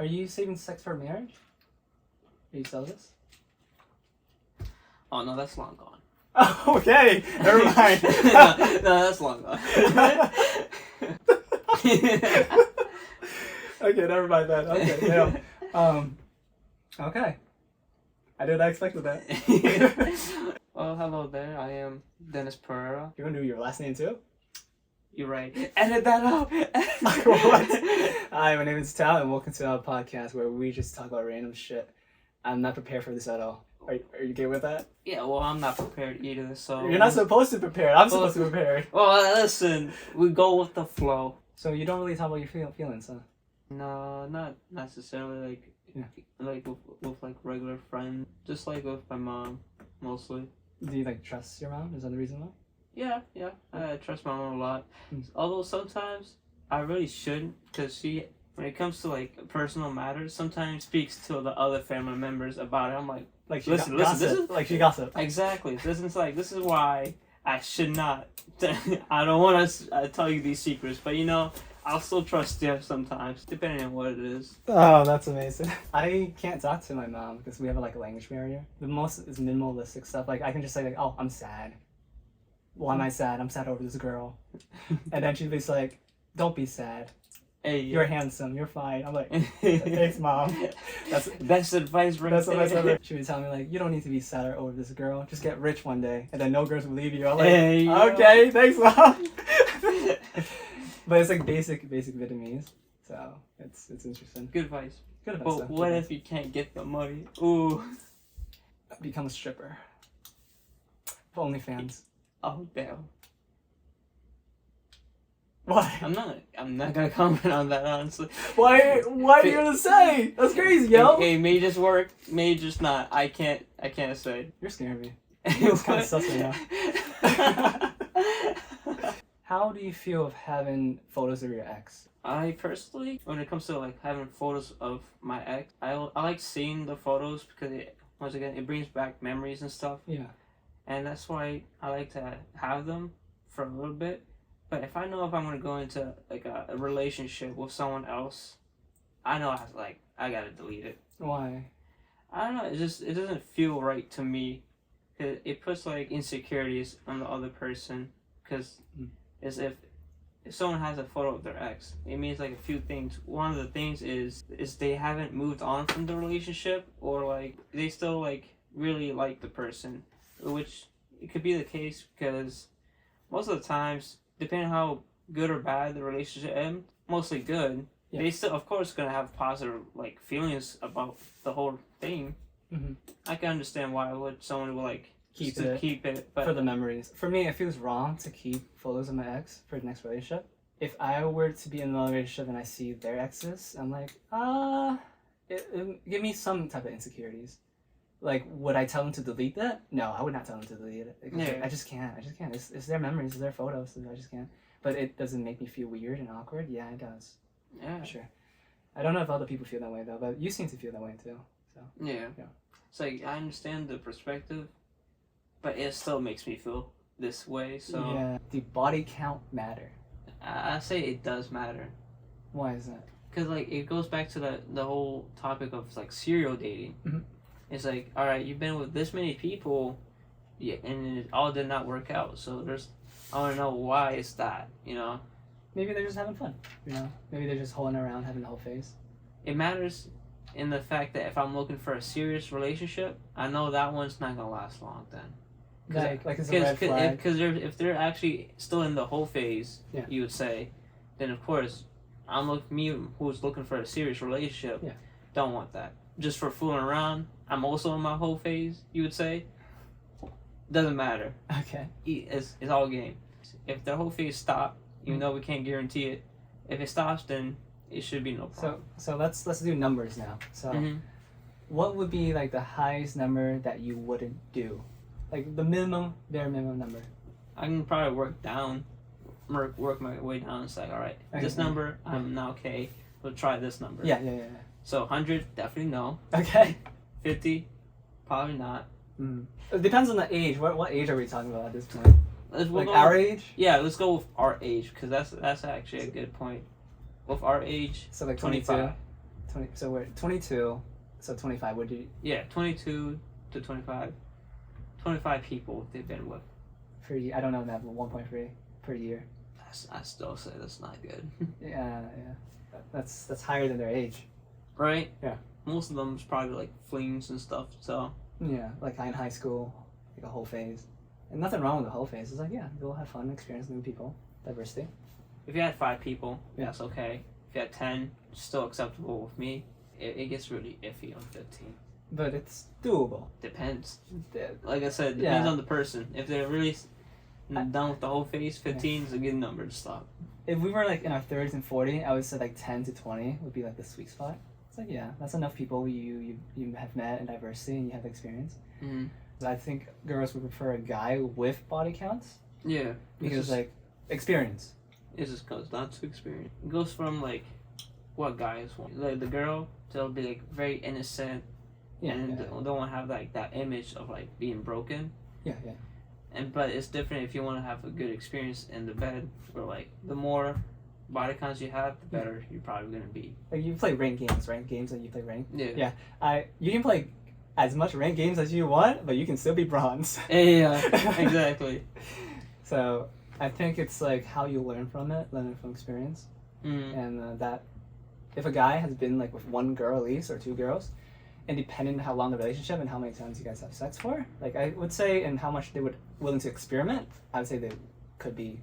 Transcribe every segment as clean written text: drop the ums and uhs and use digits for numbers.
Are you saving sex for marriage? Are you celibate? Oh no, that's long gone. Oh, okay, never mind. No, that's long gone. Okay, never mind that. Okay, yeah. Okay. I did not expect that. Well, hello there. I am Dennis Pereira. You want to do your last name too? You're right. Edit that out. What? Hi, my name is Tal, and welcome to our podcast where we just talk about random shit. I'm not prepared for this at all. Are you good with that? Yeah, well, I'm not prepared either, so... You're not supposed to prepare. I'm supposed to prepare. Well, listen, we go with the flow. So you don't really talk about your feelings, huh? No, not necessarily, like, like with like regular friends. Just like with my mom, mostly. Do you like trust your mom? Is that the reason why? Yeah, I trust my mom a lot. Although sometimes I really shouldn't, because she, when it comes to like personal matters, sometimes speaks to the other family members about it. I'm like she listen, gossip. this is Like she gossip. Exactly. This is why I should not. I don't want to tell you these secrets, but you know, I'll still trust you sometimes, depending on what it is. Oh, that's amazing. I can't talk to my mom because we have like a language barrier. The most is minimalistic stuff. Like I can just say like, oh, I'm sad. Why am I sad? I'm sad over this girl. And then she'd be like, don't be sad. Hey, you're handsome. You're fine. I'm like, thanks, mom. That's best advice right That's the best there. ever. She would tell me like, you don't need to be sad over this girl. Just get rich one day, and then no girls will leave you. I'm like, hey, okay, thanks, mom. But it's like basic Vietnamese, so it's interesting. Good advice. Good advice. But what if you can't get the money? Ooh. Become a stripper. For OnlyFans. Oh damn. Why? I'm not gonna comment on that, honestly. Why are you gonna say? That's crazy, yo. It may just work, may just not. I can't say. You're scaring me. It's kind of sus right now. How do you feel of having photos of your ex? I personally, when it comes to like having photos of my ex, I like seeing the photos because once again it brings back memories and stuff. Yeah. And that's why I like to have them for a little bit. But if I know if I'm gonna go into like a relationship with someone else, I know I gotta delete it. Why? I don't know. It doesn't feel right to me. It puts like insecurities on the other person. Because as if someone has a photo of their ex, it means like a few things. One of the things is they haven't moved on from the relationship, or like they still like really like the person, which it could be the case because most of the times, depending on how good or bad the relationship is, mostly good, they still of course gonna have positive like feelings about the whole thing. I can understand why someone would like keep it, but for the memories. For me, it feels wrong to keep photos of my ex for the next relationship. If I were to be in another relationship and I see their exes, I'm like, it give me some type of insecurities. Like, would I tell them to delete that? No, I would not tell them to delete it. Yeah. I just can't. It's their memories, it's their photos, so I just can't. But it doesn't make me feel weird and awkward. Yeah, it does. Yeah. For sure. I don't know if other people feel that way, though, but you seem to feel that way, too. So. Yeah. It's like, I understand the perspective, but it still makes me feel this way, so... Yeah. Do body count matter? I say it does matter. Why is that? Because, like, it goes back to the whole topic of, like, serial dating. It's like, alright, you've been with this many people, and it all did not work out, so I want to know why it's that, you know? Maybe they're just having fun, you know? Maybe they're just holding around, having the whole phase. It matters in the fact that if I'm looking for a serious relationship, I know that one's not gonna last long then. Like it's a red flag. Because if they're actually still in the whole phase, you would say, then of course, me who's looking for a serious relationship, don't want that. Just for fooling around, I'm also in my whole phase, you would say. Doesn't matter. Okay. It's all game. If the whole phase stops, even though we can't guarantee it, if it stops, then it should be no problem. So let's do numbers now. So what would be like the highest number that you wouldn't do? Like the bare minimum number. I can probably work my way down. It's like, all right, this number, I'm not okay. We'll try this number. Yeah. So 100, definitely no. Okay. 50, probably not. It depends on the age. What age are we talking about at this point? Our age? Yeah, let's go with our age because that's actually a good point. With our age, so like 25. 20. So we're 22. So 25. Would you 22 to 25. 25 people they've been with. per year? I don't know that, but 1.3 per year. I still say that's not good. Yeah. That's higher than their age. Right? Yeah. Most of them is probably like flings and stuff, so. Yeah, like in high school, like a whole phase. And nothing wrong with the whole phase. It's like, yeah, go have fun, experience new people, diversity. If you had 5 people, Yeah. that's okay. If you had 10, still acceptable with me. It gets really iffy on 15. But it's doable. Depends. Yeah. Like I said, depends on the person. If they're really done with the whole phase, 15 is a good number to stop. If we were like in our 30s and 40, I would say like 10 to 20 would be like the sweet spot. It's like, yeah, that's enough people you have met in diversity and you have experience. Mm-hmm. But I think girls would prefer a guy with body counts Yeah. because like experience. It just goes down to experience. It goes from like what guys want. Like the girl, they'll be like very innocent and they don't have like that image of like being broken. Yeah. But it's different if you want to have a good experience in the bed, where like the more body counts you have, the better you're probably gonna be. Like you play ranked games, right? Games that you play ranked. Yeah. You can play as much ranked games as you want, but you can still be bronze. Yeah, exactly. So I think it's like how you learn from it, learning from experience, Mm-hmm. and that if a guy has been like with one girl at least or 2 girls, and depending on how long the relationship and how many times you guys have sex for, like I would say, and how much they would willing to experiment, I would say they could be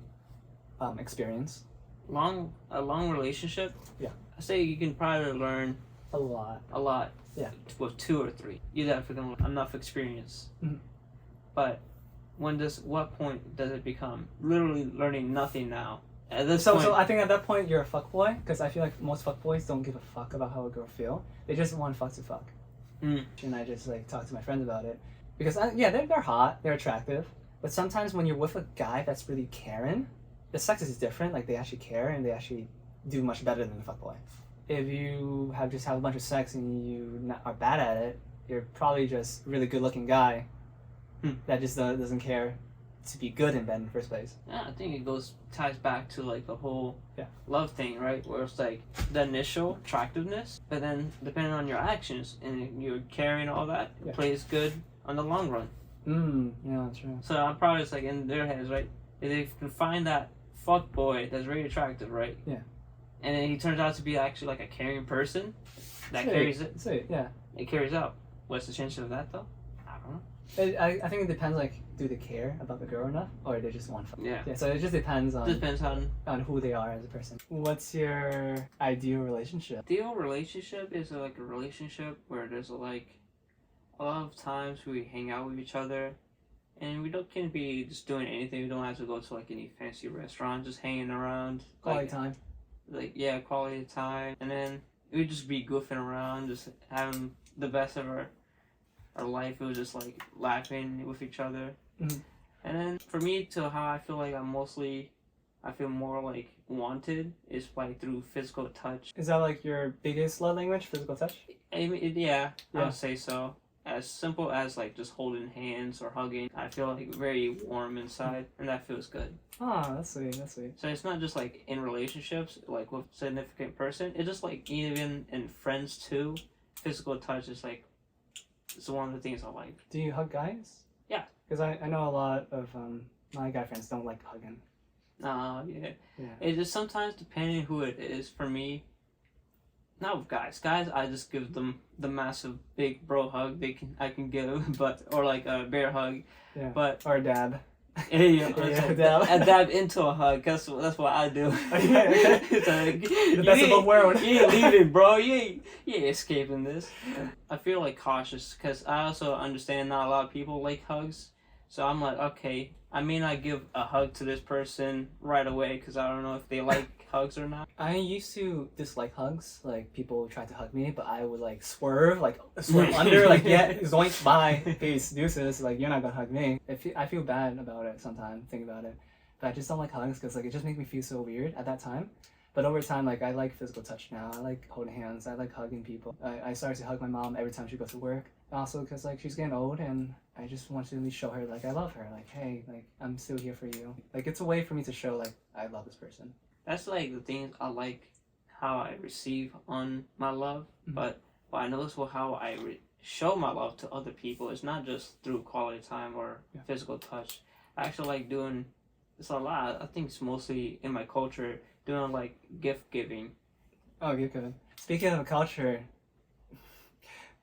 experience. A long relationship. Yeah. I say you can probably learn A lot. a lot. Yeah. With 2 or 3, you definitely gonna learn enough experience. Mhm. But what point does it become literally learning nothing now? At this So point, I think at that point you're a fuckboy, because I feel like most fuckboys don't give a fuck about how a girl feel. They just want fuck to fuck. Mm. And I just like talk to my friends about it. Because they're hot, they're attractive. But sometimes when you're with a guy that's really caring, the sex is different. Like they actually care and they actually do much better than a fuckboy. If you have a bunch of sex and you are bad at it, you're probably just a really good looking guy that just doesn't care to be good in bed in the first place. Yeah, I think it ties back to like the whole Yeah. love thing, right? Where it's like the initial attractiveness, but then depending on your actions and your caring, all that, Yeah. it plays good on the long run. Yeah, true. So I'm probably just like in their heads, right? If they can find that fuck boy that's very attractive, right? Yeah. And then he turns out to be actually like a caring person that Sweet. carries it. Sweet, yeah. It carries out. What's the chance of that though? I don't know. I think it depends, like, do they care about the girl enough, or they just want fun? Yeah. Yeah, so it just depends on Depends on who they are as a person. What's your ideal relationship? ideal relationship is like a relationship where there's like a lot of times we hang out with each other and we can be just doing anything. We don't have to go to like any fancy restaurant, just hanging around. Quality Like, time. like yeah, quality time. And then we just be goofing around, just having the best of our life. It was just like laughing with each other. Mhm. And then for me to how I feel like I feel more like wanted is like through physical touch. Is that like your biggest love language, physical touch? I mean, yeah, I Yeah. would say so. As simple as like just holding hands or hugging, I feel like very warm inside, and that feels good. Ah, that's sweet, that's sweet. So it's not just like in relationships, like with significant person. It's just like even in friends too. Physical touch is like it's one of the things I like. Do you hug guys? Yeah. Because I know a lot of my guy friends don't like hugging. Yeah. Yeah. It just sometimes depending who it is. For me, not with guys. Guys, I just give them the massive big bro hug I can give, but or like a bear hug. Yeah. But Or a dab. yeah, Yeah, dab. I dab into a hug. That's what I do. Okay. It's like, The best of both worlds. You ain't leaving, bro. You ain't escaping this. I feel like cautious because I also understand not a lot of people like hugs. So I'm like, okay, I may not give a hug to this person right away because I don't know if they like hugs or not. I used to dislike hugs. Like, people tried to hug me, but I would, like, swerve under, like, yeah, zoink, bye, peace, deuces. Like, you're not gonna hug me. I feel bad about it sometimes, think about it. But I just don't like hugs because, like, it just makes me feel so weird at that time. But over time, like, I like physical touch now. I like holding hands. I like hugging people. I started to hug my mom every time she goes to work. Also, because, like, she's getting old, and I just want to at least show her, like, I love her. Like, hey, like, I'm still here for you. Like, it's a way for me to show, like, I love this person. That's like the things I like how I receive on my love, Mhm. but what I notice with how I show my love to other people is not just through quality time or Yeah. physical touch. I actually like doing it's a lot. I think it's mostly in my culture doing like gift giving. Oh, good. Speaking of culture,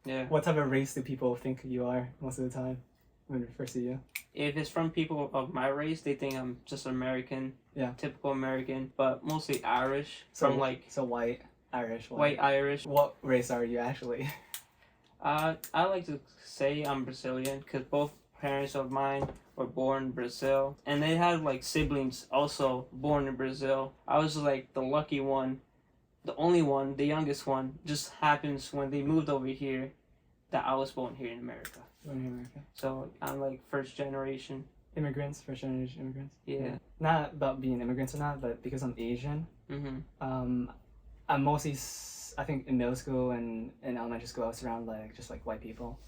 Yeah. what type of race do people think you are most of the time when they first see you? If it's from people of my race, they think I'm just American. Yeah. Typical American, but mostly Irish. So, from like so white, Irish, white Irish. What race are you actually? I like to say I'm Brazilian because both parents of mine were born in Brazil, and they had like siblings also born in Brazil. I was like the lucky one, the only one, the youngest one. Just happens when they moved over here that I was born here in America. Born in America. So I'm like first generation. Immigrants, first generation immigrants. Yeah. Not about being immigrants or not, but because I'm Asian. Mhm. I'm mostly, I think in middle school and in elementary school, I was surrounded like just like white people,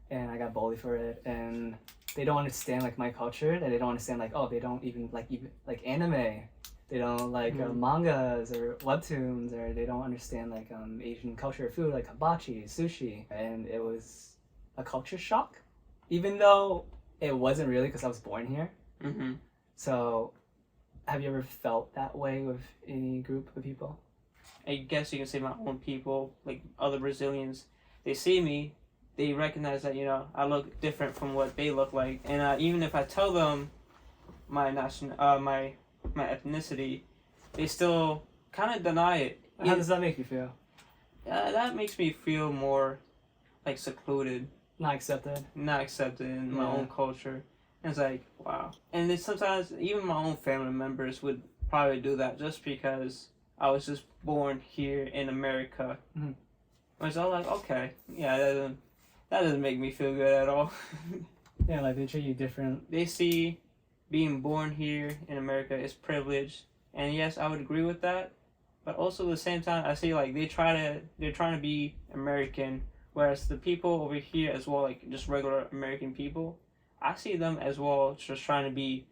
and I got bullied for it. And they don't understand like my culture, and they don't understand like, oh, they don't even like anime. They don't like mangas or webtoons, or they don't understand like Asian culture, food like hibachi, sushi, and it was a culture shock, even though it wasn't really because I was born here. Mhm. So, have you ever felt that way with any group of people? I guess you can say my own people, like other Brazilians, they see me, they recognize that I look different from what they look like, and even if I tell them my my ethnicity, they still kind of deny it. How does that make you feel? That makes me feel more like secluded, Not accepted. not accepted in my Yeah. own culture. And it's like wow, and then sometimes even my own family members would probably do that just because I was just born here in America. Mhm. Which I'm like, okay, yeah, that doesn't make me feel good at all. Yeah, like they treat you different. They see being born here in America is privilege, and yes, I would agree with that. But also at the same time, I see like they're trying to be American, whereas the people over here as well, like just regular American people, I see them as well just trying to be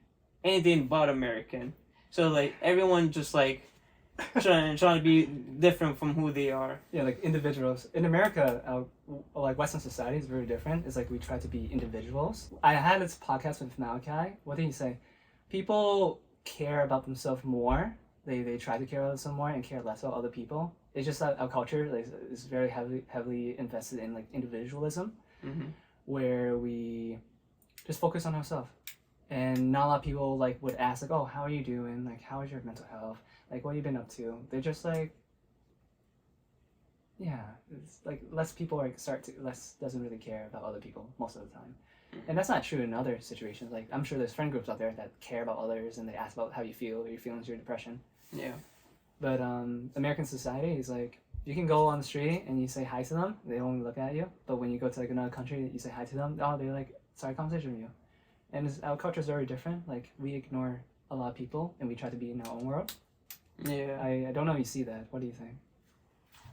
anything but American. So like everyone just like trying to be different from who they are. Yeah, like individuals. In America, like Western society is very different. It's like we try to be individuals. I had this podcast with Malachi. What did he say? People care about themselves more. They try to care about themselves more and care less about other people. It's just that our culture is very heavily invested in like individualism, Mm-hmm. where we just focus on ourselves. And not a lot of people like would ask like, oh, how are you doing? Like, how is your mental health? Like, what have you been up to? They're just like, yeah, it's like less people like doesn't really care about other people most of the time. And that's not true in other situations. Like, I'm sure there's friend groups out there that care about others and they ask about how you feel, your feelings, your depression. Yeah. But American society is like, you can go on the street and you say hi to them, they only look at you. But when you go to like another country, you say hi to them, oh, they like start a conversation with you. And our culture is very different. Like, we ignore a lot of people and we try to be in our own world. Yeah. I don't know if you see that. What do you think?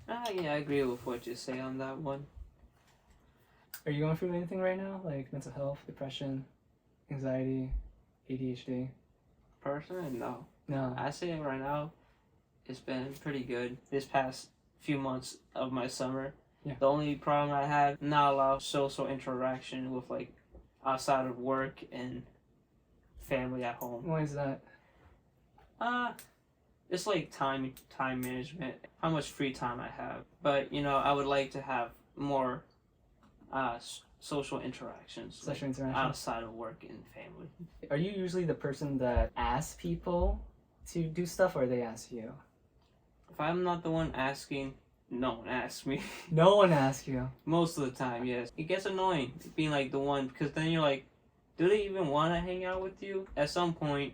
Yeah, I agree with what you say on that one. Are you going through anything right now? Like mental health, depression, anxiety, ADHD? Personally, no. No. I say right now, it's been pretty good this past few months of my summer. Yeah. The only problem I had, not a lot of social interaction with like outside of work and family at home. Why is that? It's like time management, how much free time I have. But I would like to have more social interactions, Social like, interaction? outside of work and family. Are you usually the person that asks people to do stuff or they ask you? If I'm not the one asking, no one asks me. No one asks you. Most of the time, yes. It gets annoying being like the one because then you're like, do they even want to hang out with you? At some point,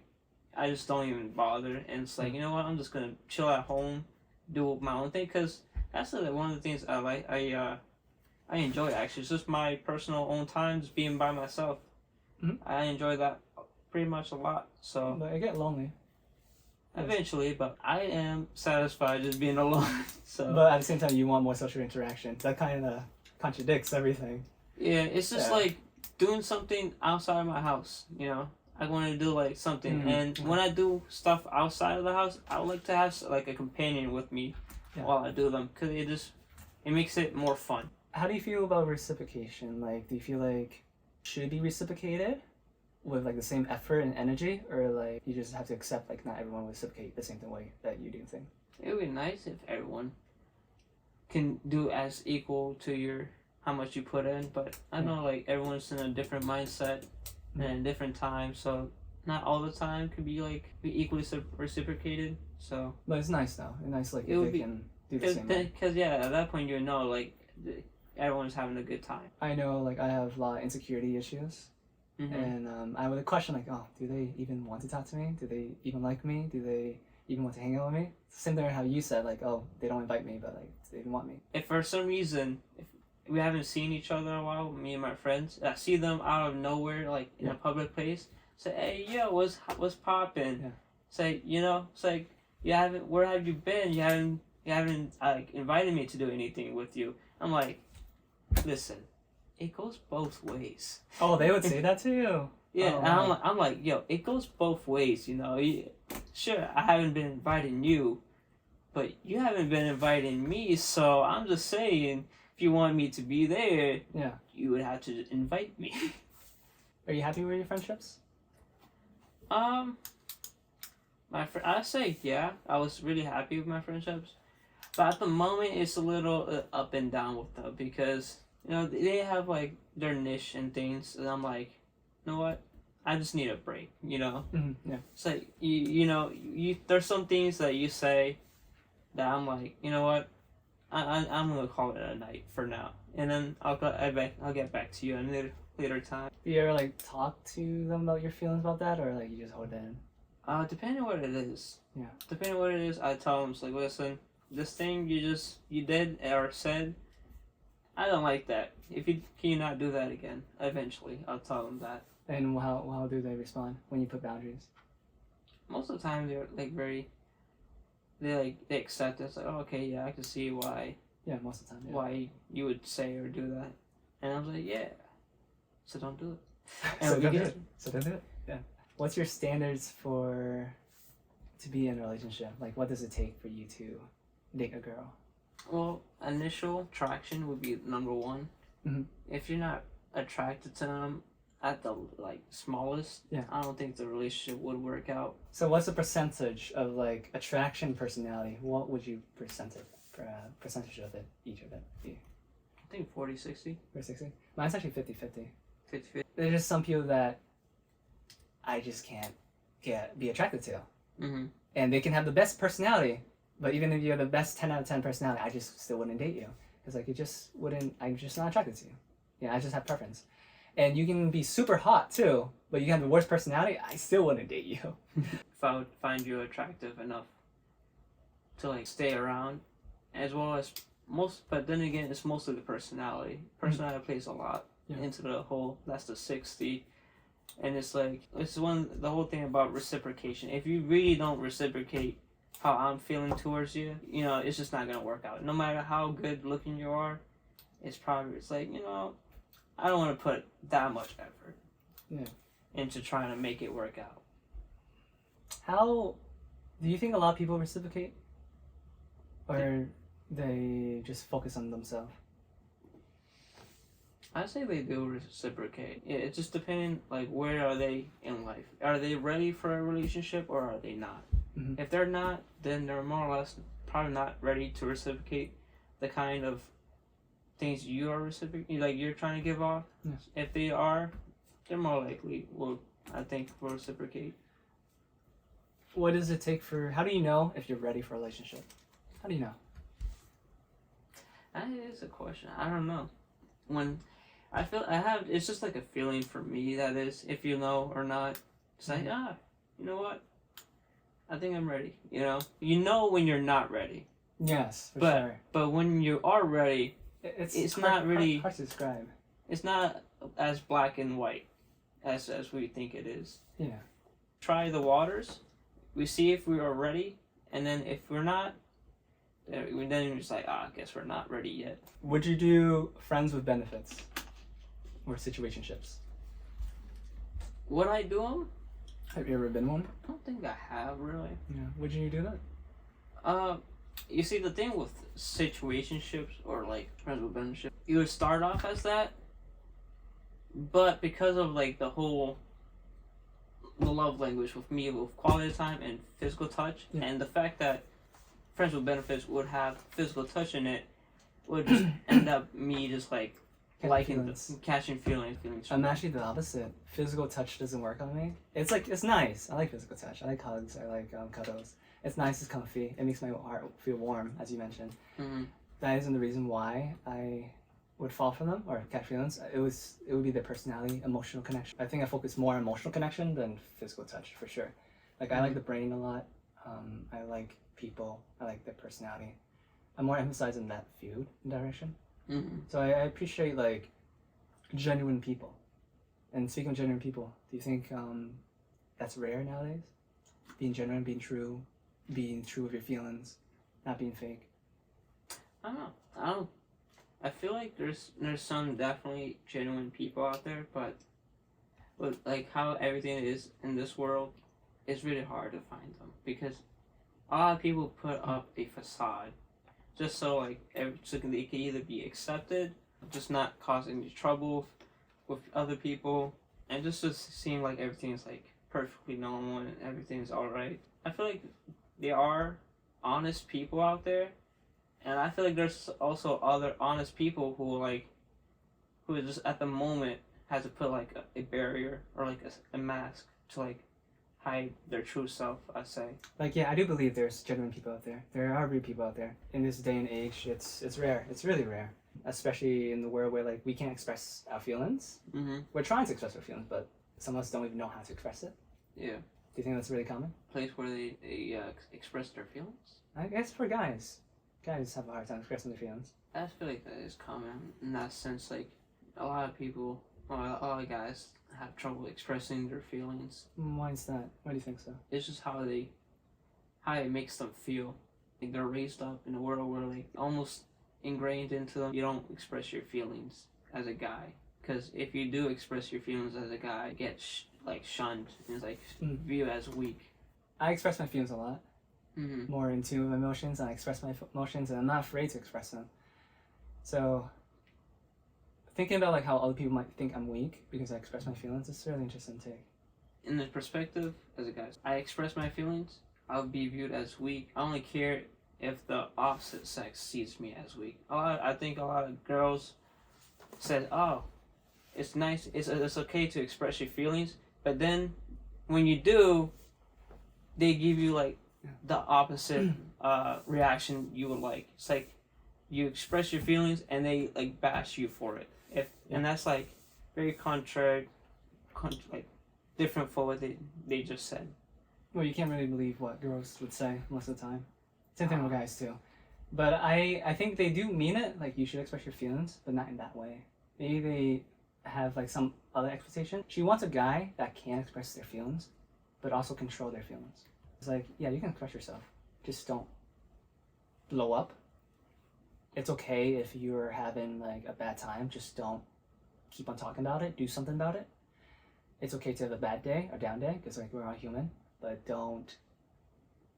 I just don't even bother, and it's like, you know what? I'm just gonna chill at home, do my own thing, because that's one of the things I like. I enjoy actually. It's just my personal own time, just being by myself. Mhm. I enjoy that pretty much a lot. So But I get lonely. eventually, but I am satisfied just being alone. So But at the same time, you want more social interaction. That kind of contradicts everything. yeah, it's just Yeah. like doing something outside my house. I want to do like something, Mhm. and when I do stuff outside of the house, I would like to have like a companion with me Yeah. while I do them, because it makes it more fun. How do you feel about reciprocation? Like, do you feel like should be reciprocated with like the same effort and energy, or like you just have to accept like not everyone will reciprocate the same way that you do things? It would be nice if everyone can do as equal to your how much you put in, but I know like everyone's in a different mindset and a different time, so not all the time could be equally reciprocated. So But it's nice though. It's nice like It if would they be- can do the same. because yeah, at that point you would know like everyone's having a good time. I know like I have a lot of insecurity issues, Mm-hmm. and I would question like, oh, do they even want to talk to me? Do they even like me? Do they even want to hang out with me? Same thing how you said like, oh, they don't invite me, but like they even want me. If for some reason if we haven't seen each other in a while, me and my friends, I see them out of nowhere like in a public place, say, hey, yo, what's poppin'? Yeah. Say, it's like where have you been? You haven't like invited me to do anything with you. I'm like, listen, it goes both ways. Oh, they would say that to you. Yeah, Oh, and wow. I'm like, yo, it goes both ways, Sure, I haven't been inviting you, but you haven't been inviting me, so I'm just saying, if you want me to be there, Yeah. you would have to invite me. Are you happy with your friendships? I say yeah, I was really happy with my friendships, but at the moment it's a little up and down with them because they have like their niche and things, and I'm like, you know what, I just need a break. Mm-hmm. Yeah. It's like you there's some things that you say that I'm like, you know what, I'm gonna call it a night for now, and then I'll get back to you in later time. Do you ever like talk to them about your feelings about that, or like you just hold it in? Depending what it is. Yeah. Depending what it is, I tell them, it's like, listen, this thing you did or said, I don't like that. Can you not do that again? Eventually, I'll tell them that. And how do they respond when you put boundaries? Most of the time, they're like they accept it. It's like, oh, okay, yeah, I can see why Yeah, most of the time. Yeah. why you would say or do that. And I was like, yeah. So don't do it. And So we don't do get- it. So don't do it. Yeah. What's your standards to be in a relationship? Like, what does it take for you to date a girl? Well, initial attraction would be number one. Mhm. If you're not attracted to them at the smallest, Yeah. I don't think the relationship would work out. So, what's the percentage of like attraction, personality? What would you percentage of it, each of it, be? I think 40-60. For 60? Mine's actually 50-50. 50-50. There's just some people that I just can't be attracted to. Mm-hmm. And they can have the best personality, but even if you have the best 10 out of 10 personality, I just still wouldn't date you. Because like, I'm just not attracted to you. Yeah, I just have preference. And you can be super hot too, but you can have the worst personality, I still wouldn't date you. If I would find you attractive enough to stay around, as well as but then again, it's mostly the personality. Personality plays a lot into the whole. That's the 60. And it's like, the whole thing about reciprocation. If you really don't reciprocate how I'm feeling towards you, it's just not going to work out. No matter how good looking you are, it's like, I don't want to put that much effort into trying to make it work out. How do you think a lot of people reciprocate? Or they just focus on themselves? I say they do reciprocate. It just depends, where are they in life? Are they ready for a relationship or are they not? Mhm. If they're not, then they're more or less probably not ready to reciprocate the kind of things you are you're trying to give off. Yes. If they are, they're more likely will reciprocate. What does it take how do you know if you're ready for a relationship? How do you know? That is a question. I don't know. When it's just like a feeling for me, that is, if you know or not. It's like, you know what? I think I'm ready. You know when you're not ready. Yes, for sure. But when you are ready, it's not really hard to describe. It's not as black and white as we think it is. Yeah. Try the waters. We see if we are ready, and then if we're not, then we're just like, I guess we're not ready yet. Would you do friends with benefits or situationships? Would I do them? Have you ever been one? I don't think I have really. Yeah. Would you do that? You see, the thing with situationships or like friends with benefits, you would start off as that, but because of like the love language with me with quality time and physical touch, Yeah. and the fact that friends with benefits would have physical touch in it, would just end up me just like liking feelings. catching feelings. I'm actually the opposite. Physical touch doesn't work on me. It's like, it's nice. I like physical touch. I like hugs. I like cuddles. It's nice. It's comfy. It makes my heart feel warm, as you mentioned. Mm-hmm. That isn't the reason why I would fall for them or catch feelings. It would be their personality, emotional connection. I think I focus more on emotional connection than physical touch for sure. Like I like the brain a lot. I like people. I like their personality. I'm more emphasizing that field direction. Mm-hmm. So I appreciate like genuine people. And speaking of genuine people, do you think that's rare nowadays? Being genuine, being true with your feelings, not being fake. I don't know. I feel like there's some definitely genuine people out there, but with like how everything is in this world, it's really hard to find them because a lot of people put up a facade just so like so they can either be accepted, just not cause any trouble with other people, and just to seem like everything's like perfectly normal and everything's all right. I feel like there are honest people out there. And I feel like there's also other honest people who just at the moment has to put like a barrier or like a mask to like hide their true self, I say. Like yeah, I do believe there's genuine people out there. There are real people out there. In this day and age, it's rare. It's really rare, especially in the world where like we can't express our feelings. Mm-hmm. We're trying to express our feelings, but some of us don't even know how to express it. Yeah. Do you think that's really common? Place where they express their feelings? I guess for guys have a hard time expressing their feelings. I feel like that is common in that sense. Like a lot of people, well, a lot of guys have trouble expressing their feelings. Why is that? Why do you think so? It's just how it makes them feel. Like they're raised up in a world where like almost ingrained into them, you don't express your feelings as a guy. Because if you do express your feelings as a guy, you get shunned and like viewed as weak. I express my feelings a lot. Mm-hmm. More in tune with my emotions, and I express my emotions, and I'm not afraid to express them. So, thinking about like how other people might think I'm weak because I express my feelings, it's a really interesting take. In the perspective as a guy, I express my feelings, I'll be viewed as weak. I only care if the opposite sex sees me as weak. I think a lot of girls said, "Oh, it's nice, it's okay to express your feelings," but then when you do, they give you like the opposite reaction you would like. It's like you express your feelings and they like bash you for it. And that's like very contrary, like different for what they just said. Well, you can't really believe what girls would say most of the time. Same thing with guys too. But I think they do mean it. Like you should express your feelings, but not in that way. Maybe they have like some other expectation. She wants a guy that can express their feelings, but also control their feelings. It's like, yeah, you can express yourself. Just don't blow up. It's okay if you're having like a bad time. Just don't keep on talking about it. Do something about it. It's okay to have a bad day or down day because like we're all human. But don't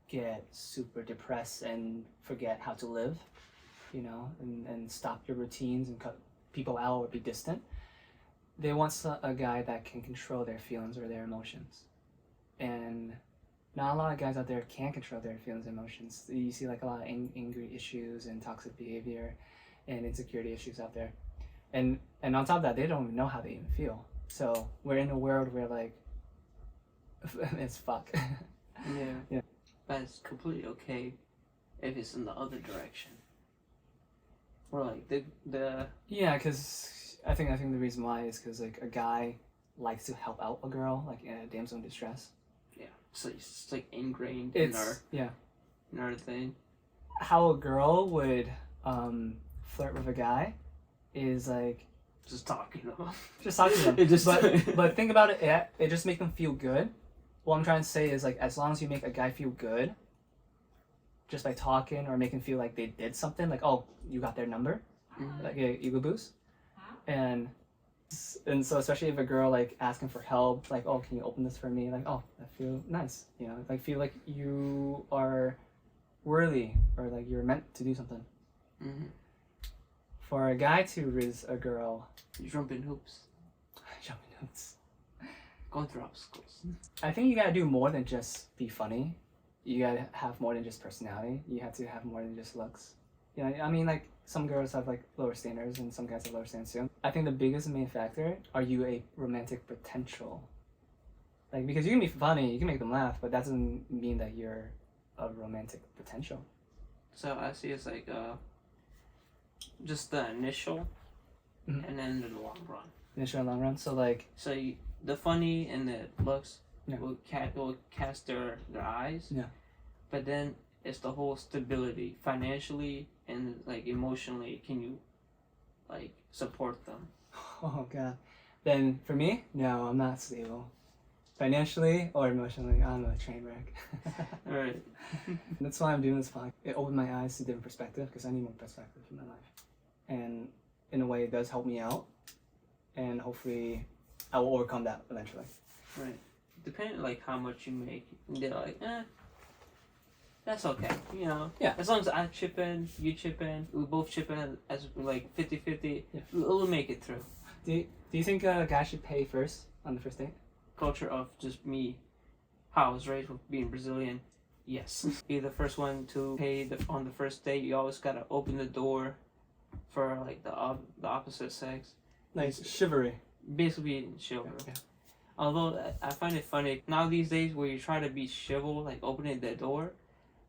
get super depressed and forget how to live, you know, and stop your routines and cut people out or be distant. They want a guy that can control their feelings or their emotions. And not a lot of guys out there can control their feelings and emotions. You see like a lot of angry issues and toxic behavior and insecurity issues out there. And on top of that, they don't even know how they even feel. So we're in a world where like, it's fuck. Yeah. But it's completely okay if it's in the other direction. Or like the Yeah, because I think the reason why is because like a guy likes to help out a girl like in a damsel in distress. Yeah, so it's like ingrained It's in our thing. How a girl would flirt with a guy is like Just talking to them. just talking to them. It just but think about it. It just make them feel good. What I'm trying to say is like as long as you make a guy feel good, just by talking or making feel like they did something, like oh you got their number, like a ego boost, and And so especially if a girl like asking for help, like, oh, can you open this for me? Like, oh, I feel nice, you know, like feel like you are worthy or like you're meant to do something. Mm-hmm. For a guy to riz a girl, Jumping hoops, jumping hoops. going through obstacles. I think you gotta do more than just be funny. You gotta have more than just personality. You have to have more than just looks. You know, I mean, like some girls have like lower standards and some guys have lower standards too. I think the biggest main factor, are you a romantic potential? Like, because you can be funny, you can make them laugh, but that doesn't mean that you're a romantic potential. So I see it's like just the initial, Mhm. and then the long run. Initial and long run. So like, So the funny and the looks Yeah. will cast their eyes. Yeah. But then it's the whole stability, financially and like emotionally. Can you like support them? oh god. Then for me, no, I'm not stable. Financially or emotionally, I'm a train wreck. Right. That's why I'm doing this podcast. It opened my eyes to different perspective because I need more perspective in my life. And in a way, it does help me out. And hopefully, I will overcome that eventually. Right. Depending like how much you make, they're like, that's okay. You know. Yeah. As long as I chip in, you chip in, we both chip in as like 50-50, Yeah. we'll make it through. Do you think a guy should pay first on the first date? Culture of just me, how I was raised with being Brazilian, yes. Be the first one to pay on the first date. You always gotta open the door for like the opposite sex. Like chivalry. Basically chivalry. Yeah. Although I find it funny now these days where you try to be chivalrous, like opening the door,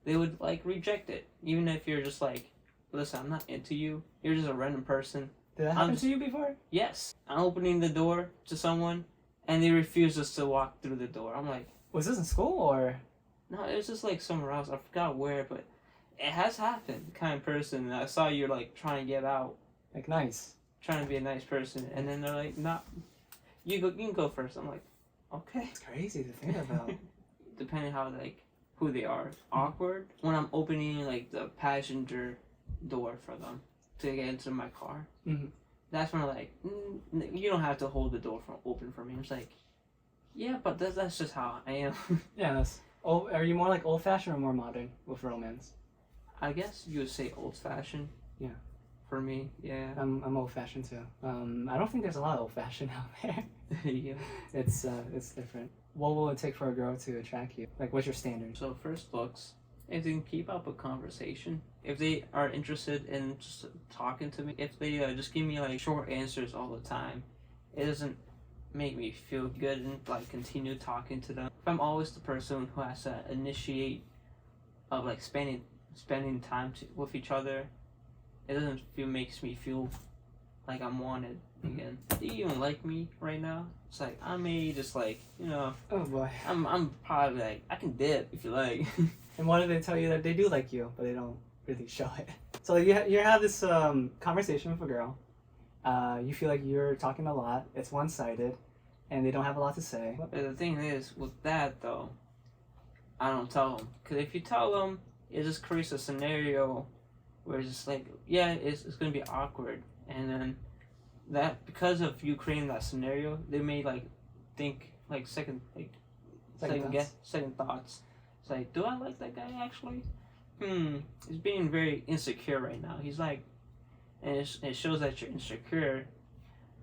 they would like reject it. Even if you're just like, listen, I'm not into you. You're just a random person. Did that happen to you before? Yes, I'm opening the door to someone, and they refuse us to walk through the door. I'm like, Was this in school or? no, it was just like somewhere else. I forgot where, but it has happened. Kind of person. I saw you like trying to get out, Like nice. trying to be a nice person, and then they're like, "Nah, you go. You can go first." I'm like, okay. It's crazy to think about. Depending how like who they are, awkward when I'm opening like the passenger door for them to get into my car. Mhm. That's when I'm like, you don't have to hold the door open for me. I'm just like, yeah, but that's just how I am. Yeah, that's. Oh, are you more like old fashioned or more modern with romance? I guess you would say old fashioned. Yeah. For me, yeah. I'm old fashioned too. I don't think there's a lot of old fashioned out there. Yeah. It's different. What will it take for a girl to attract you? Like, what's your standard? So first looks, if they can keep up a conversation, if they are interested in just talking to me, if they just give me like short answers all the time, it doesn't make me feel good and like continue talking to them. If I'm always the person who has to initiate of like spending time with each other, it doesn't makes me feel like I'm wanted again. Do you even like me right now? It's like I may just like, you know, Oh boy. I'm probably like I can dip if you like. And what do they tell you that they do like you, but they don't really show it? So you have this conversation with a girl. You feel like you're talking a lot. It's one-sided, and they don't have a lot to say. But the thing is, with that though, I don't tell them. Because if you tell them, it just creates a scenario where it's just like, yeah, it's going to be awkward. And then that, because of you creating that scenario, they may like think like second thoughts. It's like, do I like that guy actually? He's being very insecure right now. He's like, and it shows that you're insecure,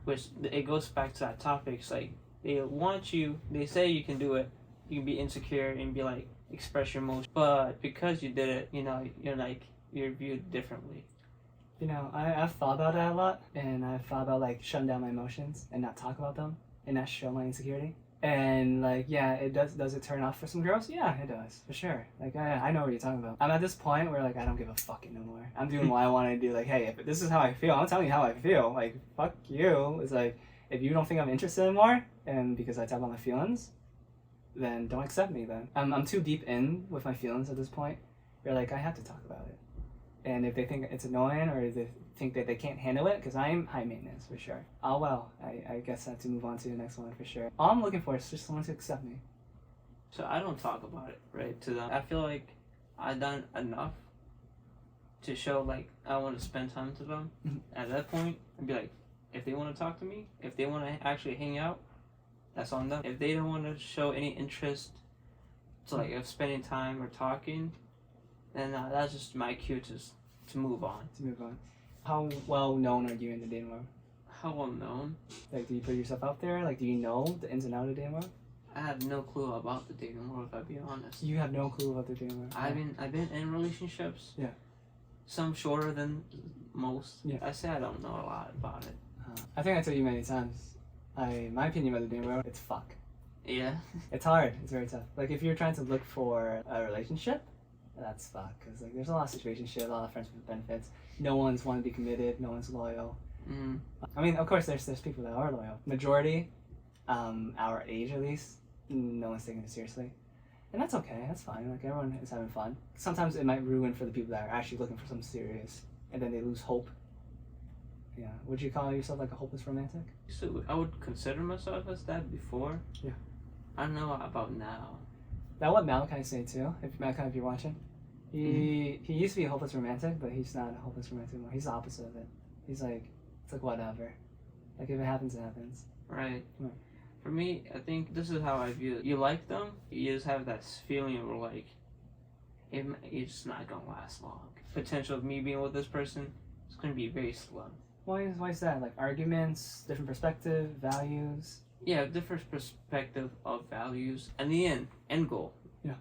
which it goes back to that topic. It's like, they want you, they say you can do it, you can be insecure and be like, express your emotion. But because you did it, you know, you're viewed differently. You know, I've thought about that a lot, and I've thought about like shutting down my emotions and not talk about them and not show my insecurity. And like, yeah, it does it turn off for some girls? Yeah, it does, for sure. Like, I know what you're talking about. I'm at this point where like I don't give a fuck no more. I'm doing what I want to do. Like, hey, if this is how I feel, I'm telling you how I feel. Like, fuck you. It's like, if you don't think I'm interested anymore, and because I talk about my feelings, then don't accept me then. I'm too deep in with my feelings at this point. You're like, I have to talk about it. And if they think it's annoying or they think that they can't handle it, because I'm high maintenance for sure. Oh well, I guess I have to move on to the next one for sure. All I'm looking for is just someone to accept me. So I don't talk about it, right, to them. I feel like I've done enough to show like I want to spend time to them. Mhm. At that point, I'd be like, If they want to talk to me, if they want to actually hang out, that's on them. If they don't want to show any interest to like of spending time or talking, then that's just my cue to move on. To move on. How well known are you in the dating world? How well known? Like, do you put yourself out there? Like, do you know the ins and outs of the dating world? I have no clue about the dating world, if I be honest. You have no clue about the dating world. I've been in relationships. Yeah. Some shorter than most. Yeah. I say I don't know a lot about it. I think I told you many times. My opinion about the dating world, it's fuck. Yeah. It's hard. It's very tough. Like, if you're trying to look for a relationship, that's fuck. Because like, there's a lot of situationship, a lot of friends with benefits. No one's want to be committed. No one's loyal. Mm. I mean, of course, there's people that are loyal. Majority, our age at least, no one's taking it seriously, and that's okay. That's fine. Like, everyone is having fun. Sometimes it might ruin for the people that are actually looking for something serious, and then they lose hope. Yeah. Would you call yourself like a hopeless romantic? So I would consider myself as that before. Yeah. I don't know about now. That what Malachi say too. If Malachi, if you're watching, he used to be a hopeless romantic, but he's not a hopeless romantic anymore. He's the opposite of it. He's like, it's like whatever. Like, if it happens, it happens. Right. Yeah. For me, I think this is how I view it. You like them, you just have that feeling of like, it's just not gonna last long. Potential of me being with this person is gonna be very slim. Why is that? Like, arguments, different perspective, values. Yeah, different perspective of values, and the end goal. Yeah.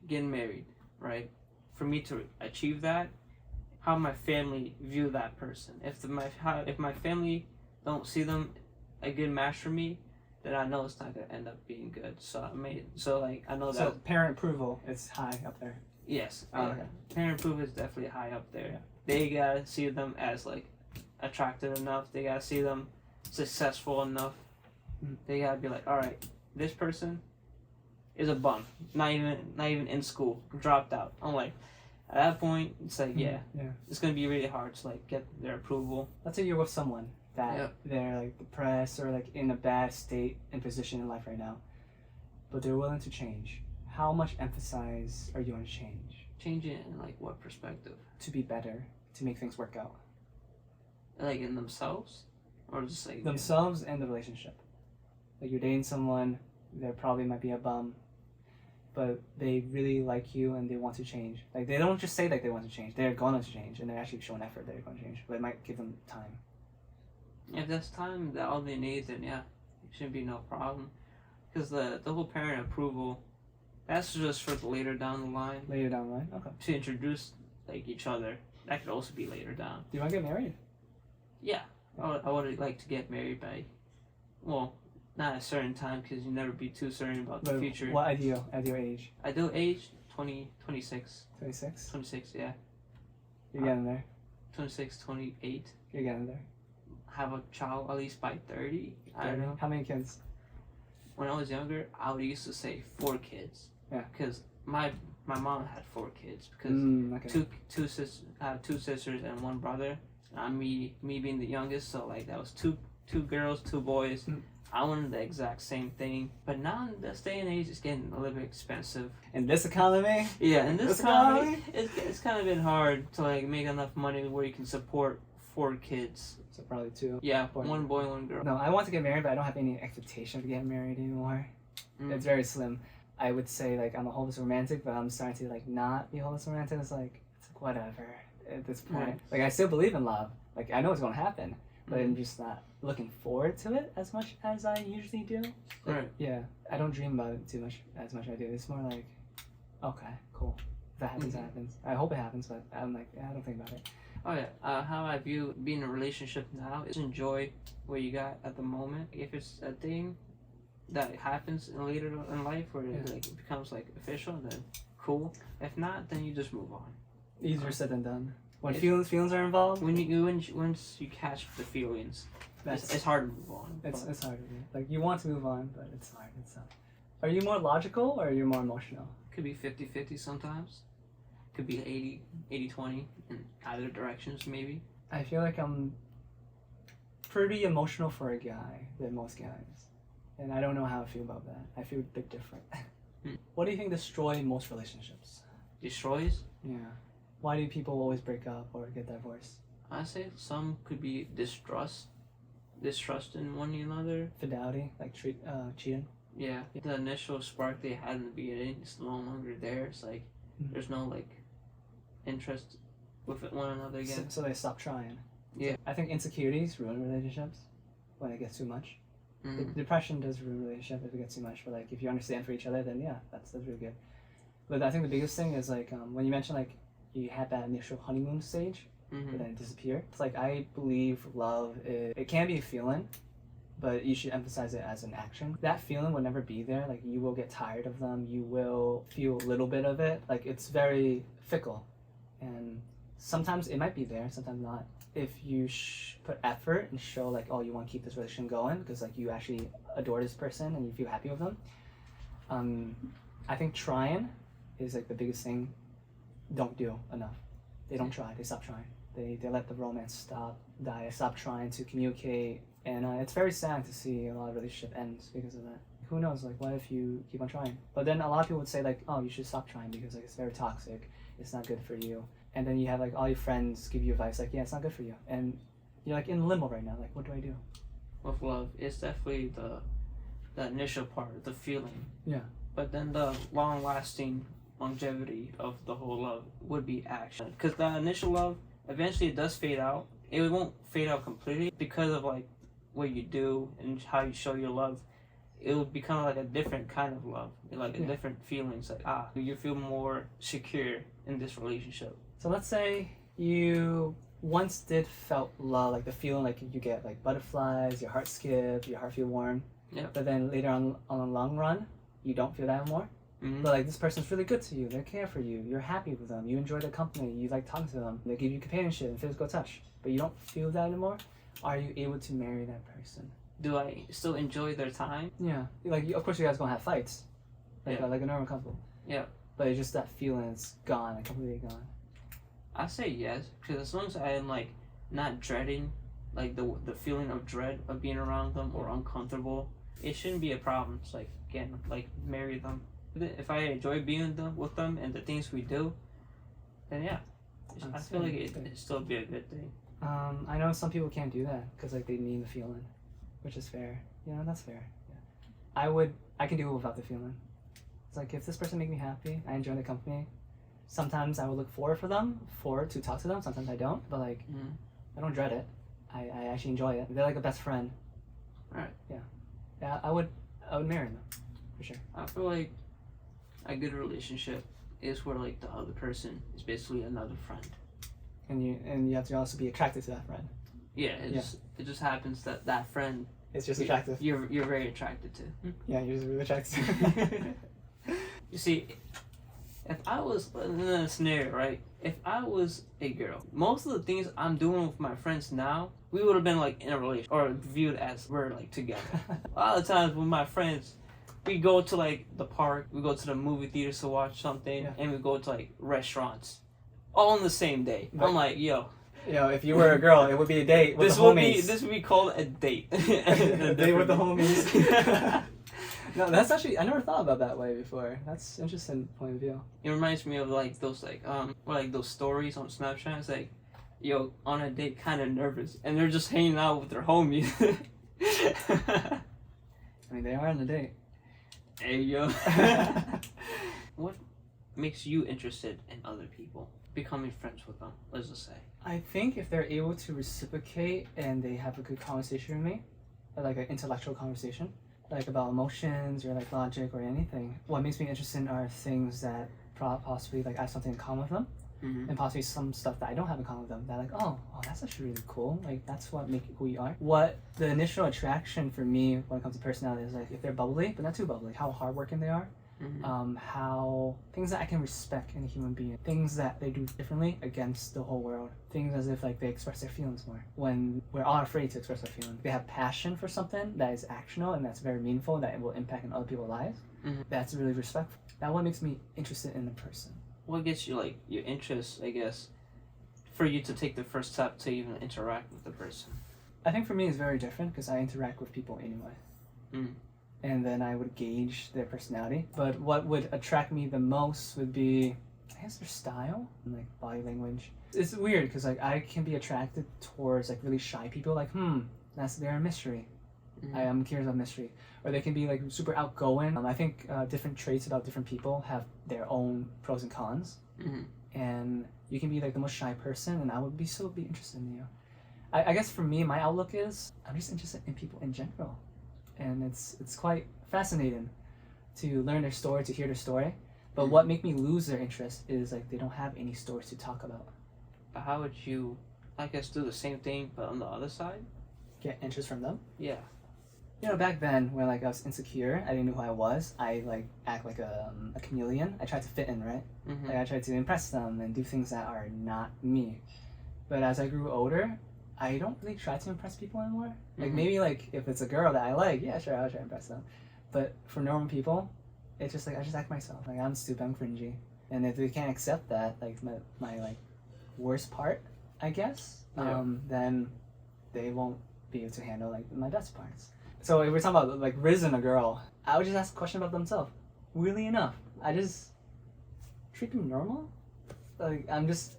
Getting married, right? For me to achieve that, how my family view that person. If my family don't see them a good match for me, then I know it's not gonna end up being good. So I know So that. parent approval is high up there. Yes. Oh, Yeah. okay. Parent approval is definitely high up there. Yeah. They gotta see them as like attractive enough. They gotta see them successful enough. They gotta be like, all right, this person is a bum. Not even in school. Dropped out. I'm like, at that point, it's like, yeah, it's gonna be really hard to like get their approval. Let's say you're with someone that Yep. they're like depressed or like in a bad state and position in life right now, but they're willing to change. How much emphasis are you on change? Change it in like what perspective? To be better, to make things work out. Like in themselves, or just like Themselves and the relationship. Like, you're dating someone, they probably might be a bum, but they really like you and they want to change. Like, they don't just say that they want to change. They're going to change, and they're actually showing effort that they're going to change. But it might give them time. If that's time that all they need, then yeah, it shouldn't be no problem. Because the whole parent approval, that's just for the later down the line Later down the line? Okay. to introduce like each other. That could also be later down. Do you want to get married? Yeah, I would like to get married by, well, not a certain time because you never be too certain about the But future. what ideal age? Ideal age 26. 26? 26, yeah. You're getting there. 26, 28. You're getting there. Have a child at least by 30. I don't 30. know. How many kids? When I was younger, I would used to say 4 kids. Yeah. Because my mom had 4 kids because Okay. I have 2 sisters and 1 brother. I'm me being the youngest, so like that was two girls, 2 boys. Mm. I wanted the exact same thing, but now in this day and age, it's getting a little bit expensive. In this economy? Yeah, in this This economy, it's kind of been hard to like make enough money where you can support 4 kids. So probably 2. Yeah, Boy. 1 boy, 1 girl. No, I want to get married, but I don't have any expectation of getting married anymore. Mm. It's very slim. I would say like I'm a hopeless romantic, but I'm starting to like not be hopeless romantic. It's like whatever at this point. Right. Like, I still believe in love. Like, I know it's gonna happen, but Mhm. I'm just not looking forward to it as much as I usually do. Like, Right. Yeah, I don't dream about it as much as I do. It's more like, okay, cool. If that happens, it Mhm. happens. I hope it happens, but I'm like, I don't think about it. Oh yeah, how I view being in a relationship now is enjoy what you got at the moment. If it's a thing that happens later in life where it, like, it becomes like official, then cool. If not, then you just move on. Easier said than done. When It- feelings are involved, Once you catch the feelings, it's hard to move on. It's but it's hard to do. Like, you want to move on, but it's hard. It's tough. Are you more logical or are you more emotional? could be 50-50 sometimes. Could be 80-20 in either directions maybe. I feel like I'm pretty emotional for a guy than most guys. And I don't know how I feel about that. I feel a bit different. Hmm. What do you think destroys most relationships? Destroys. Yeah. Why do people always break up or get divorced? I say some could be distrust. distrust in one another. Fidelity, like cheating. Yeah, the initial spark they had in the beginning is no longer there. It's like there's no like interest with one another So, again. so they stop trying. Yeah. I think insecurities ruin relationships when it gets too much. Mhm. Depression does ruin relationship if it gets too much. But like if you understand for each other, then yeah, that's really good. But I think the biggest thing is like when you mentioned like you had that initial honeymoon stage, but Mhm. then it disappeared. It's like I believe love it can be a feeling, but you should emphasize it as an action. That feeling will never be there. Like you will get tired of them. You will feel a little bit of it. Like it's very fickle, and sometimes it might be there, sometimes not. If you put effort and show like, oh, you want to keep this relationship going because like you actually adore this person and you feel happy with them. I think trying is like the biggest thing. Don't do enough. They don't try. They stop trying. They let the romance die. Stop trying to communicate, and it's very sad to see a lot of relationship ends because of that. Who knows? Like, what if you keep on trying? But then a lot of people would say like, oh, you should stop trying because like it's very toxic. It's not good for you. And then you have like all your friends give you advice like, yeah, it's not good for you, and you're like in limbo right now. Like, what do I do? With love, it's definitely the initial part, the feeling. Yeah. But then the long-lasting longevity of the whole love would be action. Because the initial love, eventually it does fade out. It won't fade out completely because of like what you do and how you show your love. It will become like a different kind of love, like a different feelings. Like you feel more secure in this relationship. So let's say you once did felt love, like the feeling like you get like butterflies, your heart skip, your heart feel warm. Yeah. But then later on the long run, you don't feel that anymore. Mm-hmm. But like this person's really good to you, they care for you, you're happy with them, you enjoy their company, you like talking to them, they give you companionship and physical touch, but you don't feel that anymore. Are you able to marry that person? Do I still enjoy their time? Yeah. Like of course you guys gonna have fights, like Yeah. like a normal couple. Yeah. But it's just that feeling is gone, like completely gone. I say yes, because as long as I am like not dreading, like the feeling of dread of being around them or uncomfortable, it shouldn't be a problem. It's like again, like marry them. If I enjoy being with them and the things we do, then yeah, I feel like it'd still be a good thing. I know some people can't do that because like they need the feeling, which is fair. You know, that's fair. Yeah. I can do it without the feeling. It's like if this person make me happy, I enjoy the company. Sometimes I would look forward to talk to them. Sometimes I don't, but like I don't dread it. I actually enjoy it. They're like a best friend. Right. Yeah. I would marry them, for sure. I feel like a good relationship is where like the other person is basically another friend. And you have to also be attracted to that friend. Yeah. It just happens that friend. It's just attractive. You're very attracted to. Yeah, you're just really attracted. You see, if I was in a scenario, right? If I was a girl, most of the things I'm doing with my friends now, we would have been like in a relationship or viewed as we're like together. A lot of times with my friends, we go to like the park, we go to the movie theaters to watch something, and we go to like restaurants, all on the same day. I'm like, yo. If you were a girl, it would be a date with This the would homies. this would be called a date. A date with the homies. No, that's actually I never thought about that way before. That's interesting point of view. It reminds me of like those those stories on Snapchat. It's like, yo, on a date, kind of nervous, and they're just hanging out with their homies. I mean, they are on a date. Hey yo. What makes you interested in other people? Becoming friends with them, let's just say. I think if they're able to reciprocate and they have a good conversation with me, like an intellectual conversation, like about emotions or like logic or anything, what makes me interested are things that possibly like I have something in common with them, and possibly some stuff that I don't have in common with them. That like, oh, that's actually really cool. Like that's what makes who you are. What the initial attraction for me when it comes to personality is like if they're bubbly, but not too bubbly. How hardworking they are. How things that I can respect in a human being, things that they do differently against the whole world, things as if like they express their feelings more when we're all afraid to express our feelings. They have passion for something that is actional and that's very meaningful and that it will impact in other people's lives. That's really respectful. That's what makes me interested in the person. What gets you like your interest, I guess, for you to take the first step to even interact with the person? I think for me it's very different because I interact with people anyway. And then I would gauge their personality. But what would attract me the most would be I guess their style and like body language. It's weird because like I can be attracted towards like really shy people. Like they're a mystery. I am curious about mystery. Or they can be like super outgoing. I think different traits about different people have their own pros and cons. And you can be like the most shy person, and I would be interested in you. I guess for me, my outlook is I'm just interested in people in general, and it's quite fascinating to learn their story, to hear their story. But what make me lose their interest is like they don't have any stories to talk about. But how would you, I guess, do the same thing but on the other side? Get interest from them. Yeah. You know, back then when like I was insecure, I didn't know who I was. I like act like a chameleon. I tried to fit in, right? Like I tried to impress them and do things that are not me. But as I grew older, I don't really try to impress people anymore. Like maybe like if it's a girl that I like, yeah, sure, I'll try to impress them. But for normal people, it's just like I just act myself. Like I'm stupid, I'm cringy, and if they can't accept that, like my like worst part, I guess, then they won't be able to handle like my best parts. So if we're talking about like Riz and a girl, I would just ask a question about themselves. Weirdly enough, I just treat them normal. Like I'm just